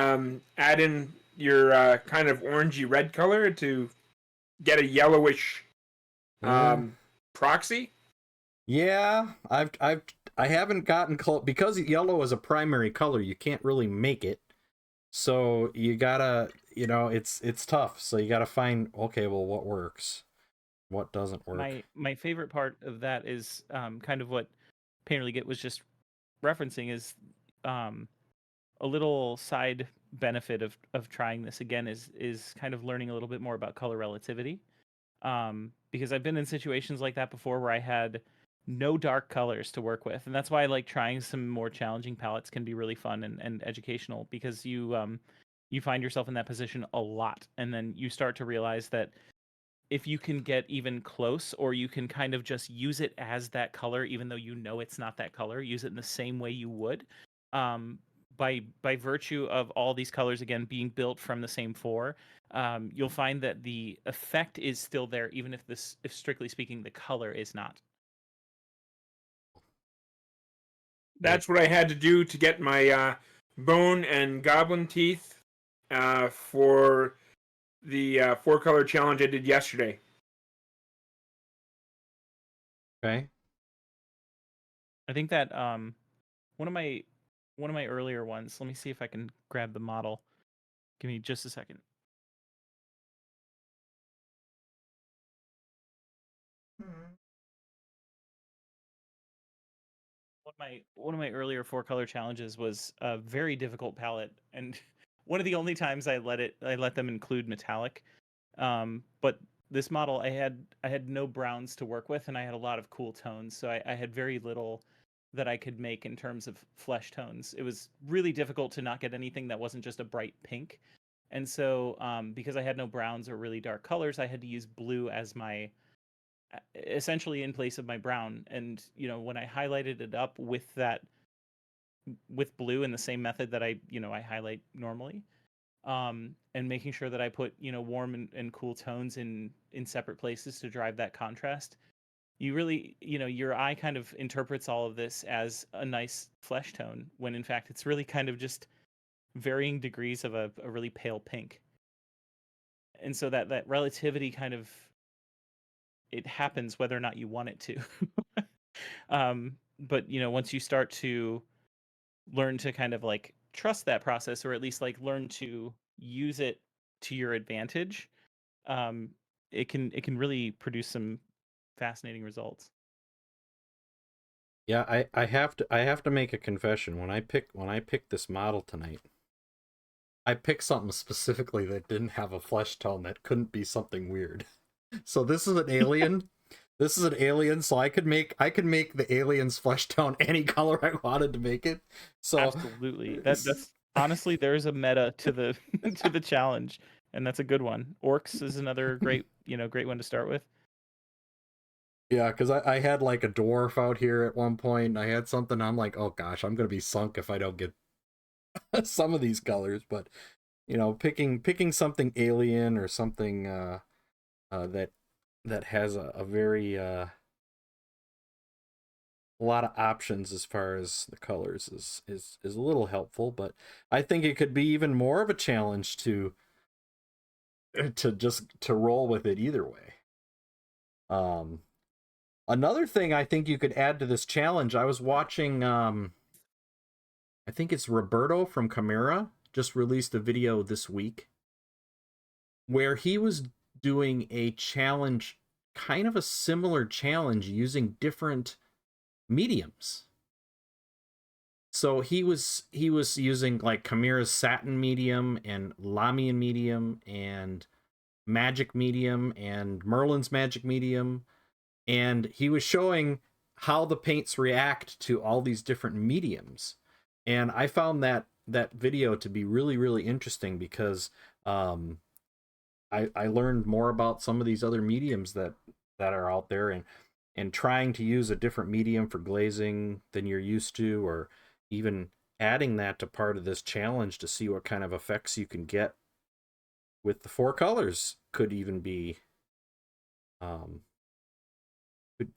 add in your kind of orangey red color to get a yellowish Yeah. proxy. Yeah, I haven't gotten close because yellow is a primary color. You can't really make it, so you gotta, it's tough. So you gotta find, okay, well, what works, what doesn't work. My favorite part of that is kind of what Painterly Get was just referencing is um, a little side benefit of trying this again is kind of learning a little bit more about color relativity. Because I've been in situations like that before where I had no dark colors to work with, and that's why I like trying some more challenging palettes can be really fun and educational because you find yourself in that position a lot, and then you start to realize that if you can get even close or you can kind of just use it as that color even though you know it's not that color, use it in the same way you would, um, by virtue of all these colors again being built from the same 4, you'll find that the effect is still there even if strictly speaking the color is not. That's what I had to do to get my bone and goblin teeth for the 4-color challenge I did yesterday. Okay. I think that one of my earlier ones, let me see if I can grab the model. Give me just a second. One of my earlier 4-color challenges was a very difficult palette, and one of the only times I let them include metallic. But this model, I had no browns to work with, and I had a lot of cool tones, so I had very little that I could make in terms of flesh tones. It was really difficult to not get anything that wasn't just a bright pink. And so, because I had no browns or really dark colors, I had to use blue as my essentially in place of my brown. And when I highlighted it up with with blue in the same method that I highlight normally, and making sure that I put warm and cool tones in separate places to drive that contrast. You really, your eye kind of interprets all of this as a nice flesh tone, when in fact it's really kind of just varying degrees of a really pale pink. And so that relativity kind of, it happens whether or not you want it to. But once you start to learn to kind of like trust that process, or at least like learn to use it to your advantage, um, it can really produce some fascinating results. Yeah, I have to make a confession. When I picked this model tonight, I picked something specifically that didn't have a flesh tone, that couldn't be something weird. So this is an alien. This is an alien, so I could make the alien's flesh tone any color I wanted to make it. So Absolutely, that's honestly, there's a meta to the to the challenge, and that's a good one. Orcs is another great one to start with. yeah, because I had like a dwarf out here at one point, and I had something. I'm like, oh gosh, I'm gonna be sunk if I don't get some of these colors. But picking something alien or something that has a very a lot of options as far as the colors is a little helpful. But I think it could be even more of a challenge to roll with it either way. Another thing I think you could add to this challenge, I was watching, I think it's Roberto from Chimera just released a video this week where he was doing a challenge, kind of a similar challenge using different mediums. So he was using like Chimera's satin medium and Lamian medium and magic medium and Merlin's magic medium, and he was showing how the paints react to all these different mediums. And I found that video to be really, really interesting because I learned more about some of these other mediums that are out there, and trying to use a different medium for glazing than you're used to, or even adding that to part of this challenge to see what kind of effects you can get with the 4 colors could even be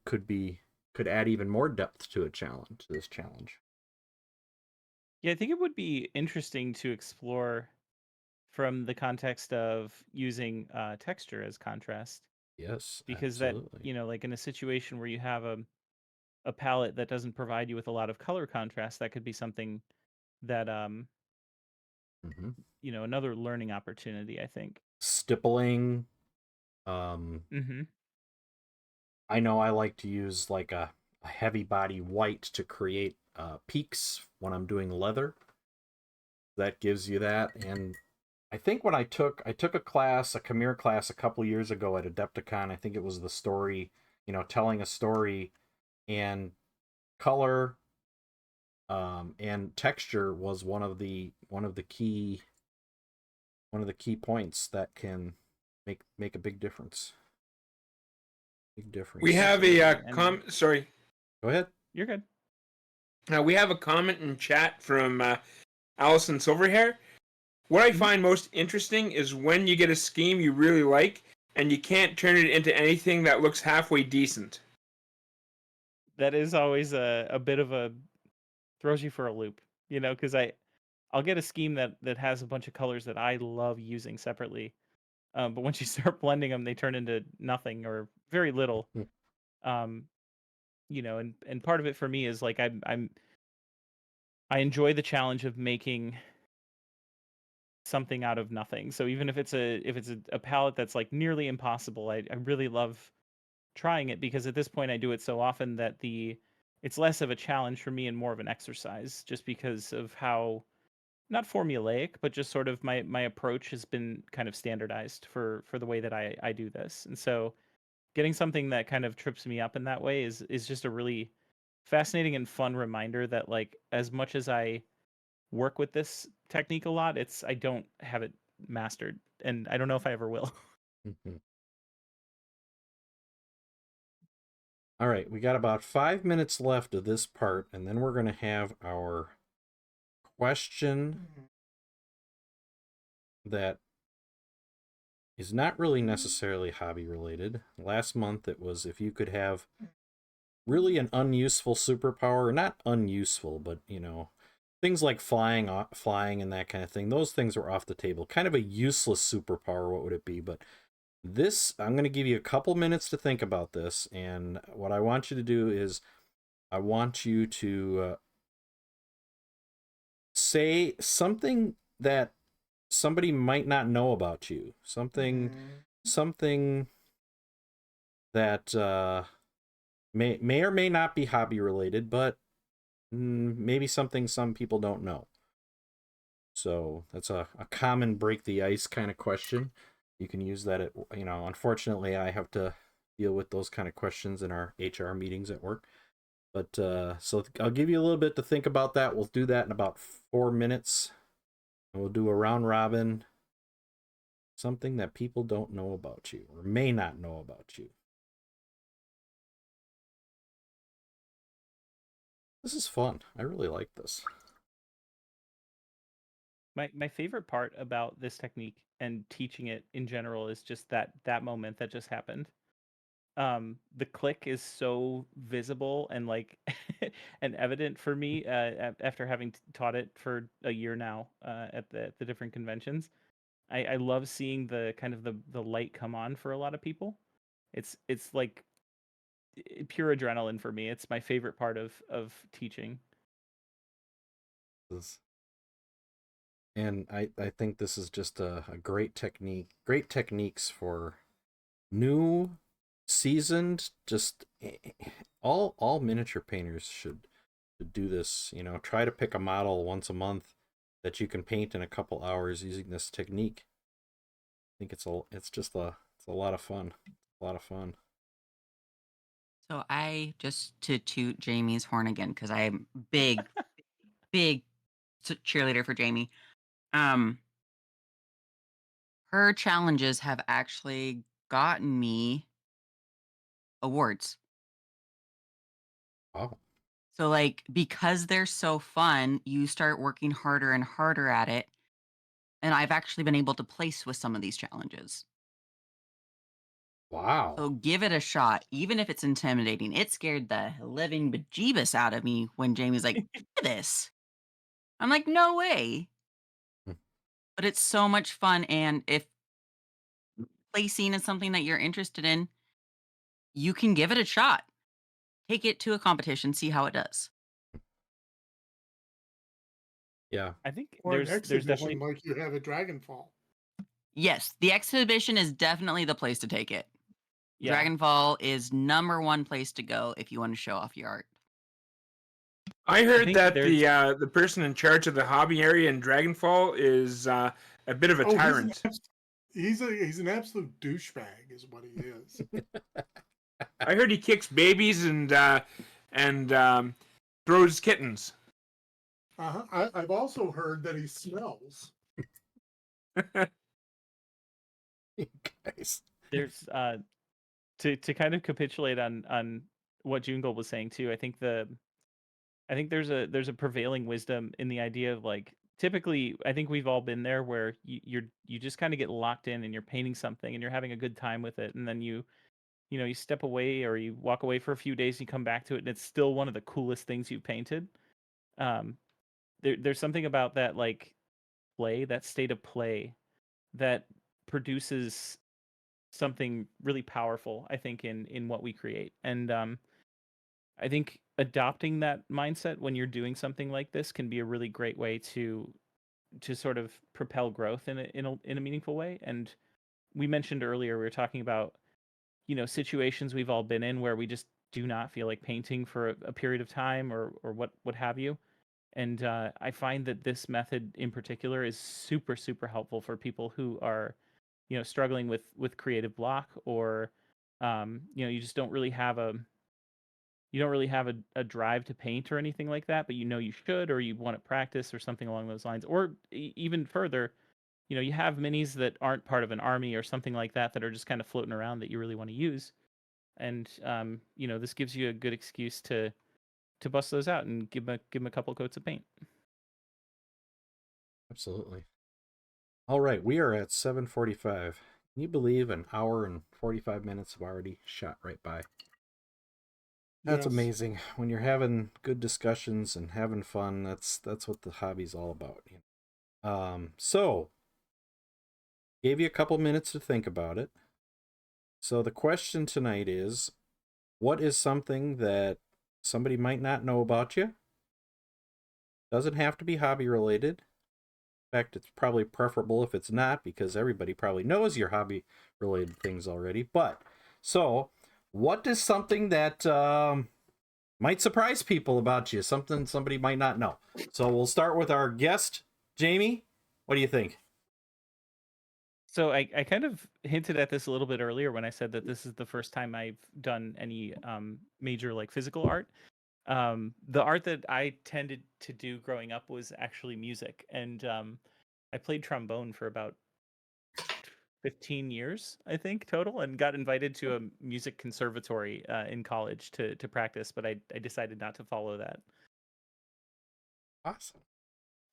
could add even more depth to this challenge. Yeah, I think it would be interesting to explore from the context of using texture as contrast, Yes, because that, absolutely. like in a situation where you have a palette that doesn't provide you with a lot of color contrast, that could be something that Mm-hmm. another learning opportunity, I think. Stippling. Mm-hmm. I know I like to use like a heavy body white to create peaks when I'm doing leather. That gives you that. And I think when I took a class, a Chimera class a couple years ago at Adepticon, I think it was the story, telling a story, and color and texture was one of the key points that can make a big difference. Big difference. We have Absolutely. sorry. Go ahead. You're good. We have a comment in chat from Allison Silverhair. What I find most interesting is when you get a scheme you really like and you can't turn it into anything that looks halfway decent. That is always a bit of a, throws you for a loop, because I'll get a scheme that has a bunch of colors that I love using separately, but once you start blending them, they turn into nothing or very little. um, and part of it for me is like I enjoy the challenge of making something out of nothing. So even if it's a palette that's like nearly impossible, I really love trying it, because at this point I do it so often that the it's less of a challenge for me and more of an exercise, just because of how, not formulaic, but just sort of my approach has been kind of standardized for the way that I do this. And so getting something that kind of trips me up in that way is just a really fascinating and fun reminder that, like, as much as I work with this technique a lot, I don't have it mastered, and I don't know if I ever will. Mhm. All right, we got about 5 minutes left of this part, and then we're going to have our question that is not really necessarily hobby related. Last month it was if you could have really an unuseful superpower, not unuseful, but things like flying and that kind of thing. Those things were off the table. Kind of a useless superpower, what would it be? But this, I'm going to give you a couple minutes to think about this, and what I want you to do is I want you to say something that somebody might not know about you. Something that may or may not be hobby related, but maybe something some people don't know. So that's a common break the ice kind of question. You can use that at, unfortunately I have to deal with those kind of questions in our HR meetings at work. But so I'll give you a little bit to think about that. We'll do that in about 4 minutes. And we'll do a round robin. Something that people don't know about you or may not know about you. This is fun. I really like this. My favorite part about this technique and teaching it in general is just that moment that just happened. The click is so visible and, like, and evident for me, after having taught it for a year now, at the different conventions. I love seeing the kind of the light come on for a lot of people. It's like pure adrenaline for me. It's my favorite part of teaching. And I think this is just a great techniques for new, seasoned, just all miniature painters should do this. Try to pick a model once a month that you can paint in a couple hours using this technique. I think it's a lot of fun. A lot of fun. So I just to toot Jamie's horn again because I'm big, big cheerleader for Jamie. Um, her challenges have actually gotten me awards. Wow. So, like, because they're so fun, you start working harder and harder at it. And I've actually been able to place with some of these challenges. Wow. So give it a shot, even if it's intimidating. It scared the living bejeebus out of me when Jamie's like, "Try this." I'm like, no way. Hmm. But it's so much fun. And if placing is something that you're interested in, you can give it a shot. Take it to a competition, see how it does. Yeah. I think Or an there's exhibition definitely like you have at Dragonfall. Yes, the exhibition is definitely the place to take it. yeah. Dragonfall is number one place to go if you want to show off your art. I heard think that there's the person in charge of the hobby area in Dragonfall is a bit of a Oh, tyrant. he's an absolute douchebag, is what he is. I heard he kicks babies and throws kittens. I've also heard that he smells. Guys. there's to kind of capitulate on what Jungle was saying too. I think there's a prevailing wisdom in the idea of, like, typically I think we've all been there where you just kind of get locked in and you're painting something and you're having a good time with it, and then you step away or you walk away for a few days and you come back to it and it's still one of the coolest things you've painted. um there's something about that, like, that state of play, that produces something really powerful, I think, in what we create. And I think adopting that mindset when you're doing something like this can be a really great way to sort of propel growth in a meaningful way. And we mentioned earlier, we were talking about situations we've all been in where we just do not feel like painting for a period of time or what have you. And I find that this method in particular is super, super helpful for people who are, struggling with creative block, or, you just don't really have a drive to paint or anything like that, but you should, or you want to practice or something along those lines. Or even further, you have minis that aren't part of an army or something like that that are just kind of floating around that you really want to use. And this gives you a good excuse to bust those out and give them a couple coats of paint. Absolutely. All right, we are at 7:45. Can you believe an hour and 45 minutes have already shot right by? That's Yes. amazing. When you're having good discussions and having fun, that's what the hobby's all about. So gave you a couple minutes to think about it. So the question tonight is, what is something that somebody might not know about you? Doesn't have to be hobby related. In fact, it's probably preferable if it's not, because everybody probably knows your hobby related things already. But so what is something that might surprise people about you? Something somebody might not know. So we'll start with our guest, Jamie. What do you think? So I kind of hinted at this a little bit earlier when I said that this is the first time I've done any major like physical art. The art that I tended to do growing up was actually music, and I played trombone for about 15 years, I think, total, and got invited to a music conservatory in college to practice, but I decided not to follow that. Awesome.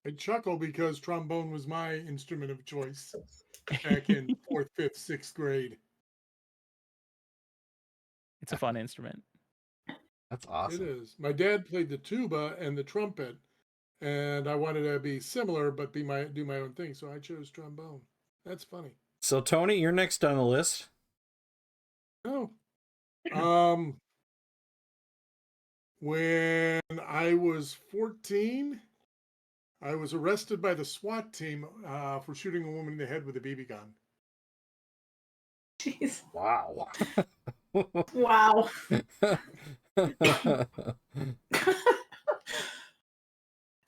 I chuckle because trombone was my instrument of choice back in 4th, 5th, 6th grade. It's a fun instrument. That's awesome. It is. My dad played the tuba and the trumpet, and I wanted to be similar but do my own thing, so I chose trombone. That's funny. So Tony, you're next on the list. Oh. When I was 14, I was arrested by the SWAT team for shooting a woman in the head with a BB gun. Jeez. Wow. Wow.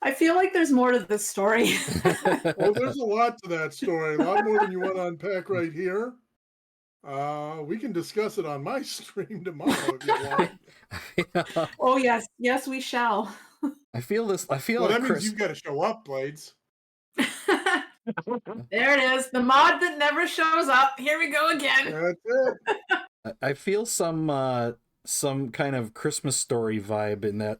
I feel like there's more to this story. Well, there's a lot to that story, a lot more than you want to unpack right here. We can discuss it on my stream tomorrow if you want. Oh yes, yes we shall. I feel Well, like that means Chris. you've got to show up, Blades. There it is, the mod that never shows up. Here we go again. That's it. I feel some kind of Christmas story vibe in that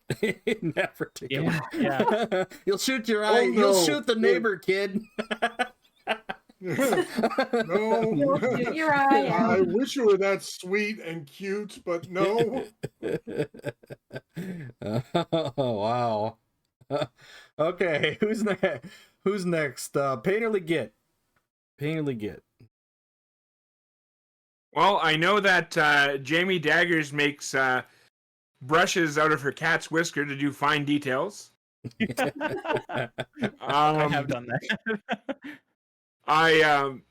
particular. Yeah. You'll shoot your eye. Oh, You'll no. shoot the neighbor, kid. No. You'll shoot your eye I out. wish you were that sweet and cute, but no. Oh wow. Okay, who's next? Who's next? Painterly Git. Painterly Git. Well, I know that Jamie Daggers makes brushes out of her cat's whisker to do fine details. I have done that. I'm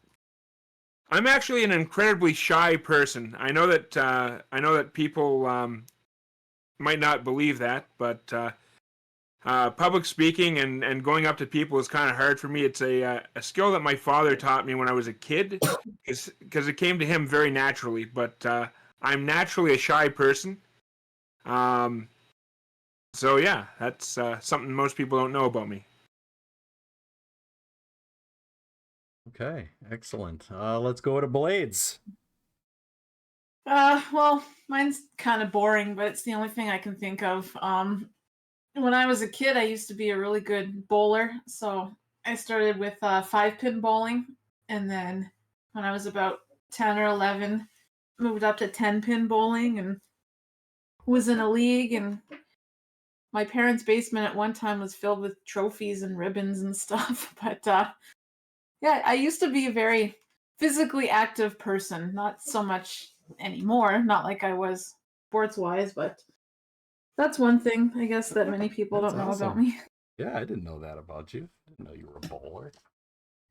actually an incredibly shy person. I know that people might not believe that, but public speaking and going up to people is kind of hard for me. It's a skill that my father taught me when I was a kid, because it came to him very naturally. But I'm naturally a shy person. So yeah, that's something most people don't know about me. Okay, excellent. Let's go to Blades. Well, mine's kind of boring, but it's the only thing I can think of. When I was a kid, I used to be a really good bowler, so I started with 5-pin bowling, and then when I was about 10 or 11, moved up to 10-pin bowling and was in a league, and my parents' basement at one time was filled with trophies and ribbons and stuff. But yeah, I used to be a very physically active person, not so much anymore, not like I was sports-wise, but that's one thing, I guess, that many people That's don't know about awesome. me. Yeah, I didn't know that about you. I didn't know you were a bowler.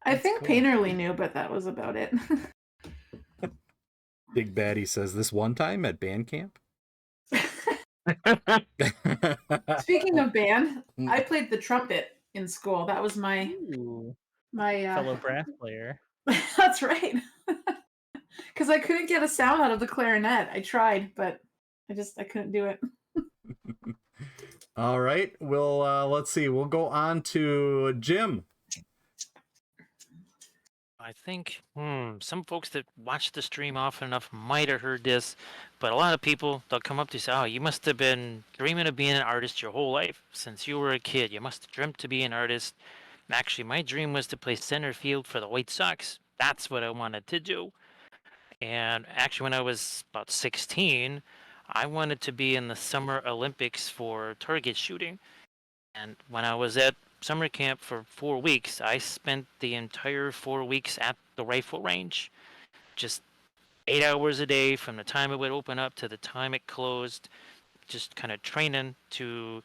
I That's think cool. Painterly knew, but that was about it. Big Baddie says this one time at band camp. Speaking of band, I played the trumpet in school. That was my Ooh, my. fellow brass player. That's right. Because I couldn't get a sound out of the clarinet. I tried, but I couldn't do it. All right. Let's see. We'll go on to Jim. I think some folks that watch the stream often enough might have heard this, but a lot of people, they'll come up to you and say, "Oh, you must have been dreaming of being an artist your whole life since you were a kid. You must have dreamt to be an artist." Actually, my dream was to play center field for the White Sox. That's what I wanted to do. And actually, when I was about 16, I wanted to be in the Summer Olympics for target shooting. And when I was at summer camp for 4 weeks, I spent the entire 4 weeks at the rifle range, just 8 hours a day from the time it would open up to the time it closed, just kind of training to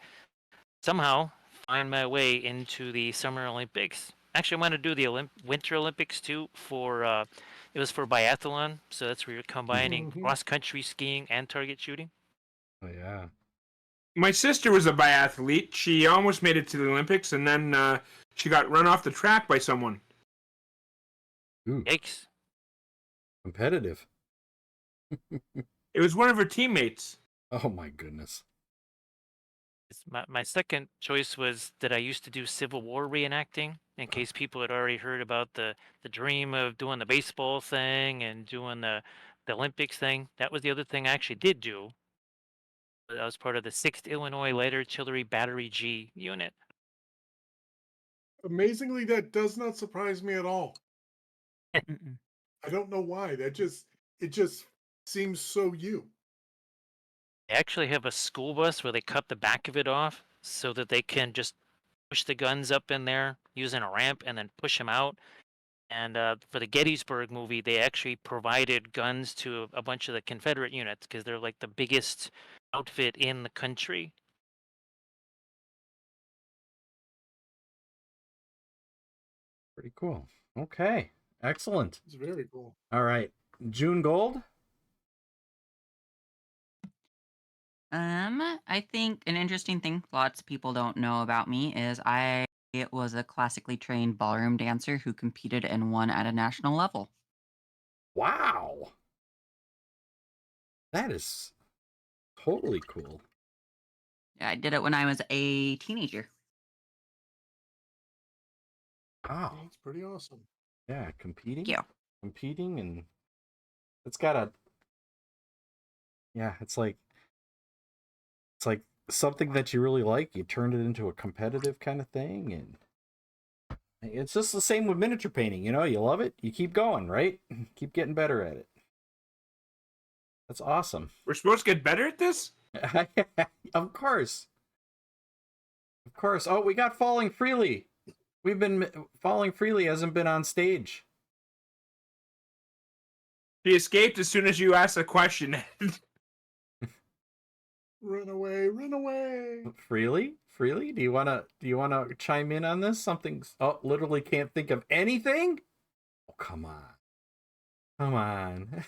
somehow find my way into the Summer Olympics. Actually, I want to do the Winter Olympics too. It was for biathlon, so that's where you're combining cross country skiing and target shooting. Oh yeah. My sister was a biathlete. She almost made it to the Olympics, and then she got run off the track by someone. Ooh, Yikes! competitive. It was one of her teammates. Oh my goodness. My second choice was that I used to do Civil War reenacting, in case people had already heard about the dream of doing the baseball thing and doing the Olympics thing. That was the other thing I actually did do. I was part of the 6th Illinois Light Artillery Battery G unit. Amazingly, that does not surprise me at all. Mm-mm. I don't know why. It just seems so you. They actually have a school bus where they cut the back of it off so that they can just push the guns up in there using a ramp and then push them out. And for the Gettysburg movie, they actually provided guns to a bunch of the Confederate units because they're like the biggest outfit in the country. Pretty cool. Okay. Excellent. It's very cool. All right. June Gold. I think an interesting thing lots of people don't know about me is I was a classically trained ballroom dancer who competed and won at a national level. Wow. That is totally cool. Yeah, I did it when I was a teenager. Wow. That's pretty awesome. Yeah, competing. Yeah. Competing, and it's got a. Yeah, it's like something that you really like. You turned it into a competitive kind of thing, and it's just the same with miniature painting. You know, you love it, you keep going, right? Keep getting better at it. That's awesome. We're supposed to get better at this? Of course. Of course. Oh, we got Falling Freely. Falling Freely hasn't been on stage. He escaped as soon as you asked a question. Run away, run away. Freely? Do you wanna chime in on this? Literally can't think of anything? Oh, come on. Come on.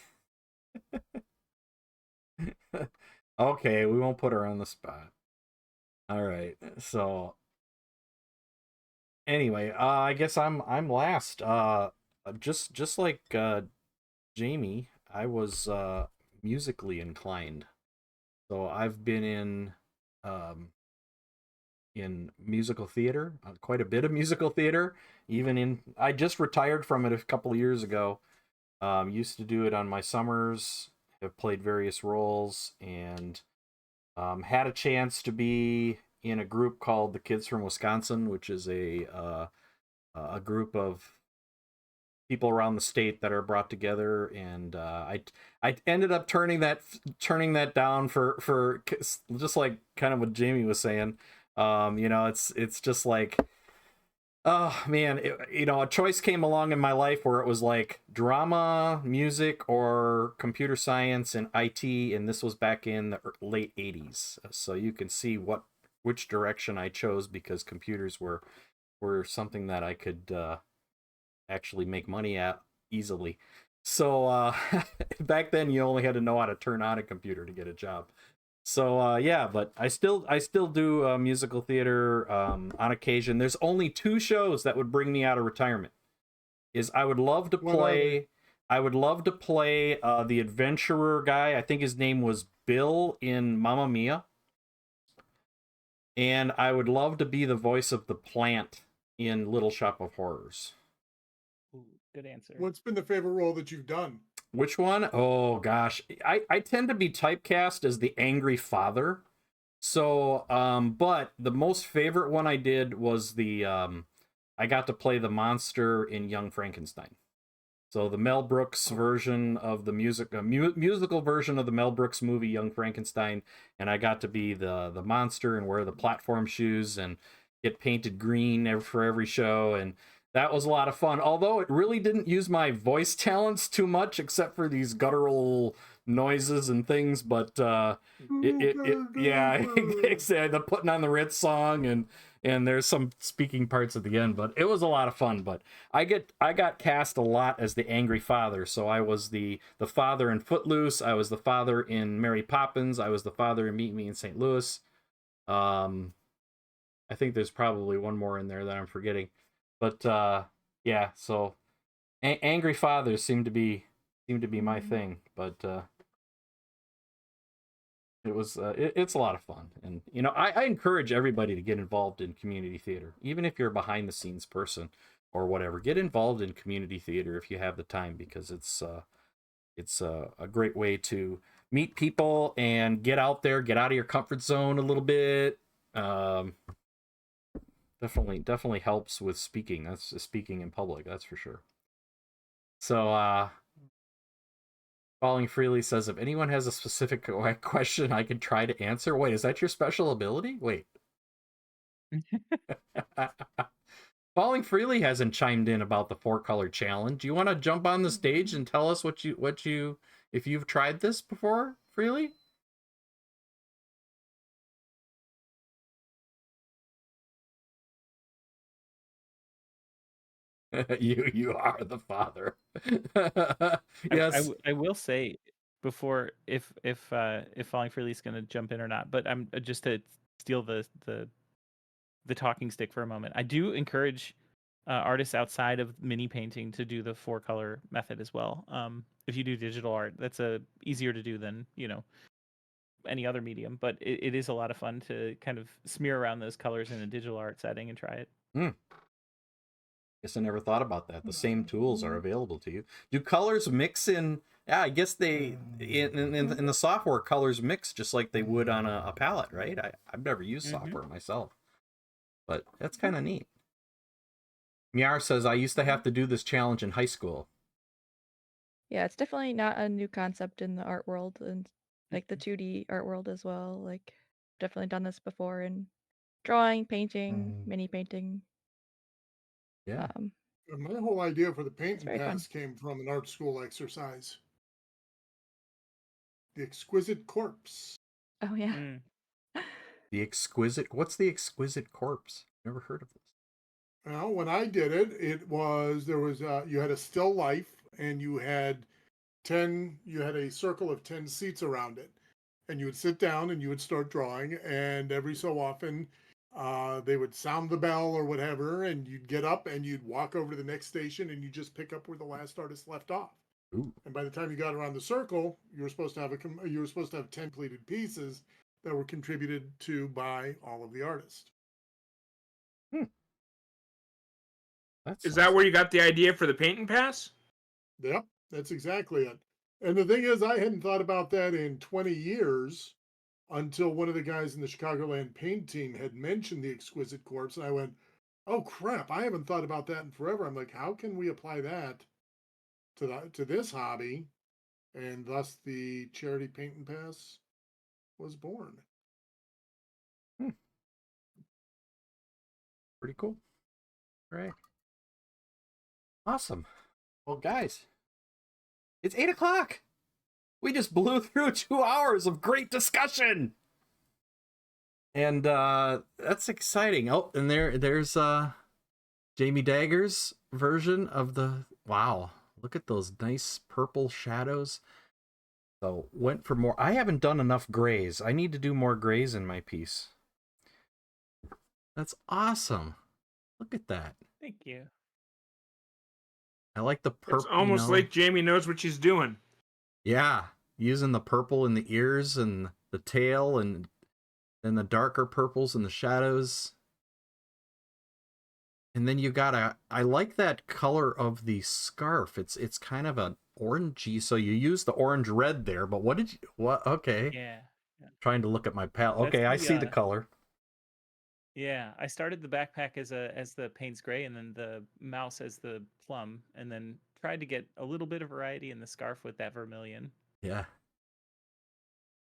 Okay, we won't put her on the spot. All right. So anyway, I guess I'm last. Just like Jamie, I was musically inclined. So I've been in musical theater, quite a bit of musical theater. I just retired from it a couple of years ago. Used to do it on my summers. Have played various roles, and had a chance to be in a group called the Kids from Wisconsin, which is a group of people around the state that are brought together, and I ended up turning that down for just like kind of what Jamie was saying. It's just like, oh man, a choice came along in my life where it was like drama, music, or computer science and IT, and this was back in the late 80s. So you can see which direction I chose, because computers were something that I could actually make money at easily. So back then you only had to know how to turn on a computer to get a job. So yeah, but I still do musical theater on occasion. There's only 2 shows that would bring me out of retirement. Is I would love to What are they? play. I would love to play the adventurer guy. I think his name was Bill in Mamma Mia. And I would love to be the voice of the plant in Little Shop of Horrors. Ooh, good answer. What's been the favorite role that you've done? Which one? Oh gosh, I tend to be typecast as the angry father. So, but the most favorite one I did was the I got to play the monster in Young Frankenstein. So the Mel Brooks version of the musical version of the Mel Brooks movie Young Frankenstein, and I got to be the monster and wear the platform shoes and get painted green for every show, and that was a lot of fun. Although it really didn't use my voice talents too much, except for these guttural noises and things. But yeah, the putting on the Ritz song and there's some speaking parts at the end, but it was a lot of fun. But I got cast a lot as the angry father. So I was the father in Footloose. I was the father in Mary Poppins. I was the father in Meet Me in St. Louis. I think there's probably one more in there that I'm forgetting. But yeah, so angry fathers seem to be my thing. But it was it's a lot of fun, and you know, I encourage everybody to get involved in community theater, even if you're a behind the scenes person or whatever. Get involved in community theater if you have the time, because it's a great way to meet people and get out there, get out of your comfort zone a little bit. Definitely helps with speaking. That's speaking in public, that's for sure. So Falling Freely says, if anyone has a specific question I could try to answer. Wait, is that your special ability? Wait. Falling Freely hasn't chimed in about the 4-color challenge. Do you want to jump on the stage and tell us what you if you've tried this before, Freely? you are the father. Yes. I will say before if Falling Freely is going to jump in or not, but I'm just to steal the talking stick for a moment. I do encourage artists outside of mini painting to do the 4-color method as well. If you do digital art, that's easier to do than any other medium, but it is a lot of fun to kind of smear around those colors in a digital art setting and try it. Guess I never thought about that. The same tools are available to you. Do colors mix in? Yeah, I guess they in the software, colors mix just like they would on a palette, right? I've never used software myself, but that's kind of neat. Miar says, I used to have to do this challenge in high school. Yeah, it's definitely not a new concept in the art world, and like the 2D art world as well. Like, definitely done this before in drawing, painting, mini painting. Yeah. And my whole idea for the It's painting very fun. pass came from an art school exercise. The Exquisite Corpse. Oh yeah. The Exquisite. What's the Exquisite Corpse? Never heard of this. Well, when I did it, you had a still life, and you had a circle of 10 seats around it, and you would sit down and you would start drawing, and every so often they would sound the bell or whatever, and you'd get up and you'd walk over to the next station and you just pick up where the last artist left off. Ooh. And by the time you got around the circle, you were supposed to have 10 completed pieces that were contributed to by all of the artists. Is that where you got the idea for the painting pass? Yep, that's exactly it. And the thing is, I hadn't thought about that in 20 years until one of the guys in the Chicagoland paint team had mentioned the Exquisite Corpse. And I went, oh crap, I haven't thought about that in forever. I'm like, how can we apply that to this hobby? And thus the charity painting pass was born. Pretty cool. All right. Awesome. Well, guys, it's 8 o'clock. We just blew through 2 hours of great discussion. And that's exciting. Oh, and there's Jamie Daggers' version of the... Wow, look at those nice purple shadows. So went for more. I haven't done enough grays. I need to do more grays in my piece. That's awesome. Look at that. Thank you. I like the It's purple. almost like Jamie knows what she's doing. Yeah, using the purple in the ears and the tail, and then the darker purples in the shadows. And then you got I like that color of the scarf. It's kind of an orangey, so you use the orange red there, but what, okay. Yeah. Trying to look at my palette. That's Okay, I the, see the color. Yeah, I started the backpack as the Payne's Gray, and then the mouse as the plum, and then tried to get a little bit of variety in the scarf with that vermilion. Yeah.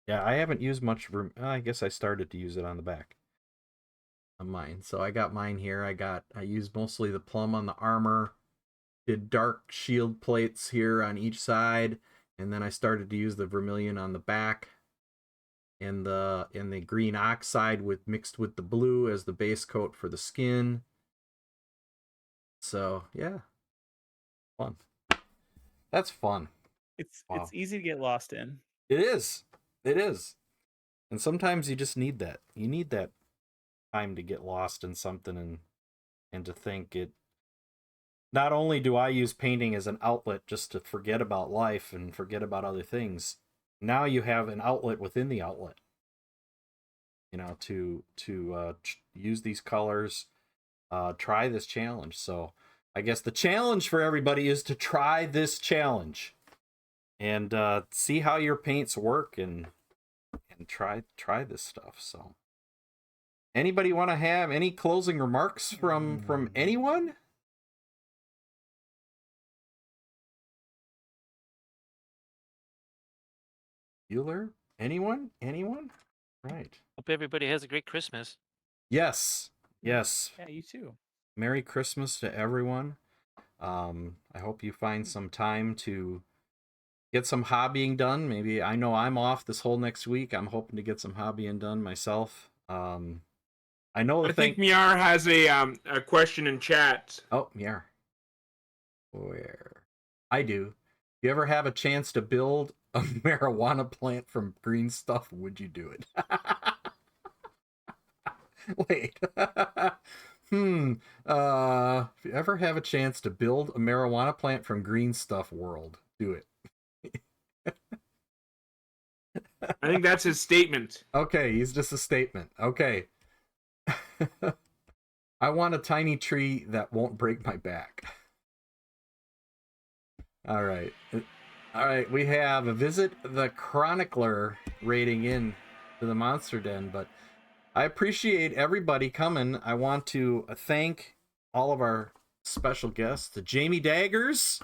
Yeah, I haven't used much I guess I started to use it on the back of mine. So I got mine here. I used mostly the plum on the armor, did dark shield plates here on each side, and then I started to use the vermilion on the back and the green oxide mixed with the blue as the base coat for the skin. So yeah, fun. That's fun. It's Wow. easy to get lost in. It is. It is. And sometimes you just need that. You need that time to get lost in something and to think it. Not only do I use painting as an outlet just to forget about life and forget about other things, now you have an outlet within the outlet. You know, to use these colors, try this challenge. So I guess the challenge for everybody is to try this challenge and see how your paints work and try this stuff. So anybody want to have any closing remarks from anyone? Bueller? Anyone? Right. Hope everybody has a great Christmas. Yes. Yeah, you too. Merry Christmas to everyone. I hope you find some time to get some hobbying done. Maybe, I know I'm off this whole next week. I'm hoping to get some hobbying done myself. I know I think Miar has a question in chat. Oh, Miar. Where? I do. You ever have a chance to build a marijuana plant from green stuff? Would you do it? Wait. If you ever have a chance to build a marijuana plant from green stuff world, do it. I think that's his statement. Okay, he's just a statement. Okay. I want a tiny tree that won't break my back. All right. We have a Visit the Chronicler rating in to the Monster Den, but I appreciate everybody coming. I want to thank all of our special guests, Jamie Daggers.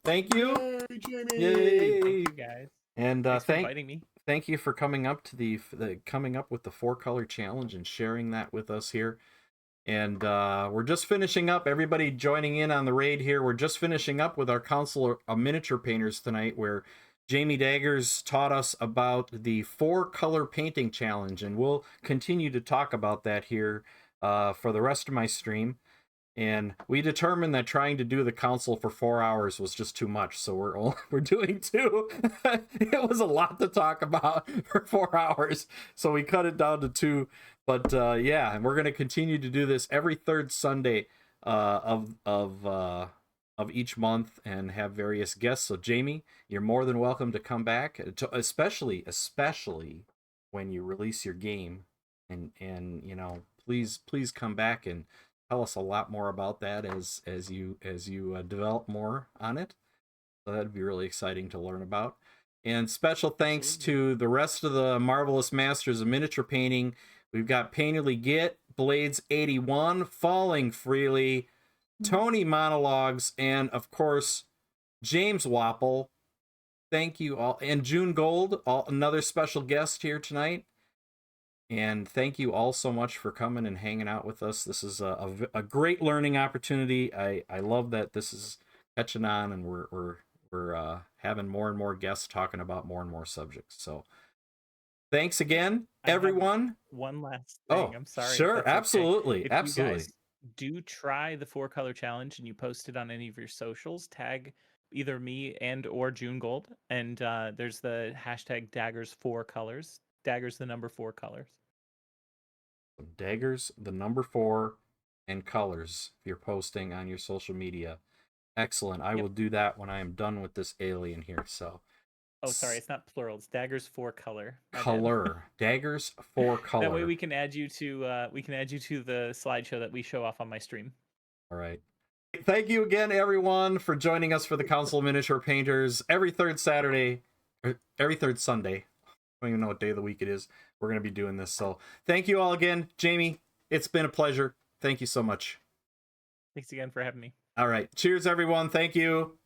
Thank you. Yay, Jamie. Yay. Thank you guys. And Thanks for inviting me. Thank you for coming up to coming up with the 4-color challenge and sharing that with us here. And we're just finishing up. Everybody joining in on the raid here. We're just finishing up with our Council of Miniature Painters tonight, where Jamie Daggers taught us about the 4-color painting challenge, and we'll continue to talk about that here for the rest of my stream. And we determined that trying to do the council for 4 hours was just too much, so we're doing 2. It was a lot to talk about for 4 hours, so we cut it down to 2. But yeah, and we're going to continue to do this every third Sunday of each month and have various guests. So Jamie, you're more than welcome to come back, especially when you release your game, and you know, please come back and tell us a lot more about that as you develop more on it. So that'd be really exciting to learn about. And special thanks to the rest of the marvelous masters of miniature painting. We've got Painterly Git, Blades 81, Falling Freely, Tony Monologues, and of course James Wapple. Thank you all, and June Gold, another special guest here tonight. And thank you all so much for coming and hanging out with us. This is a great learning opportunity. I love that this is catching on, and we're having more and more guests talking about more and more subjects. So thanks again, everyone. One last thing. Oh, I'm sorry. sure, That's okay. absolutely, If absolutely. you guys do try the 4-color challenge and you post it on any of your socials, tag either me and or June Gold, and there's the hashtag Daggers4colors. Daggers the number 4 colors. Daggers, the number 4, and colors. If you're posting on your social media, excellent. I will do that when I am done with this alien here. So. Oh, sorry, it's not plural. It's Daggers4color. Color. Daggers4color. That way we can add you to the slideshow that we show off on my stream. All right. Thank you again, everyone, for joining us for the Council of Miniature Painters every third Sunday. I don't even know what day of the week it is. We're going to be doing this. So thank you all again. Jamie, it's been a pleasure. Thank you so much. Thanks again for having me. All right. Cheers, everyone. Thank you.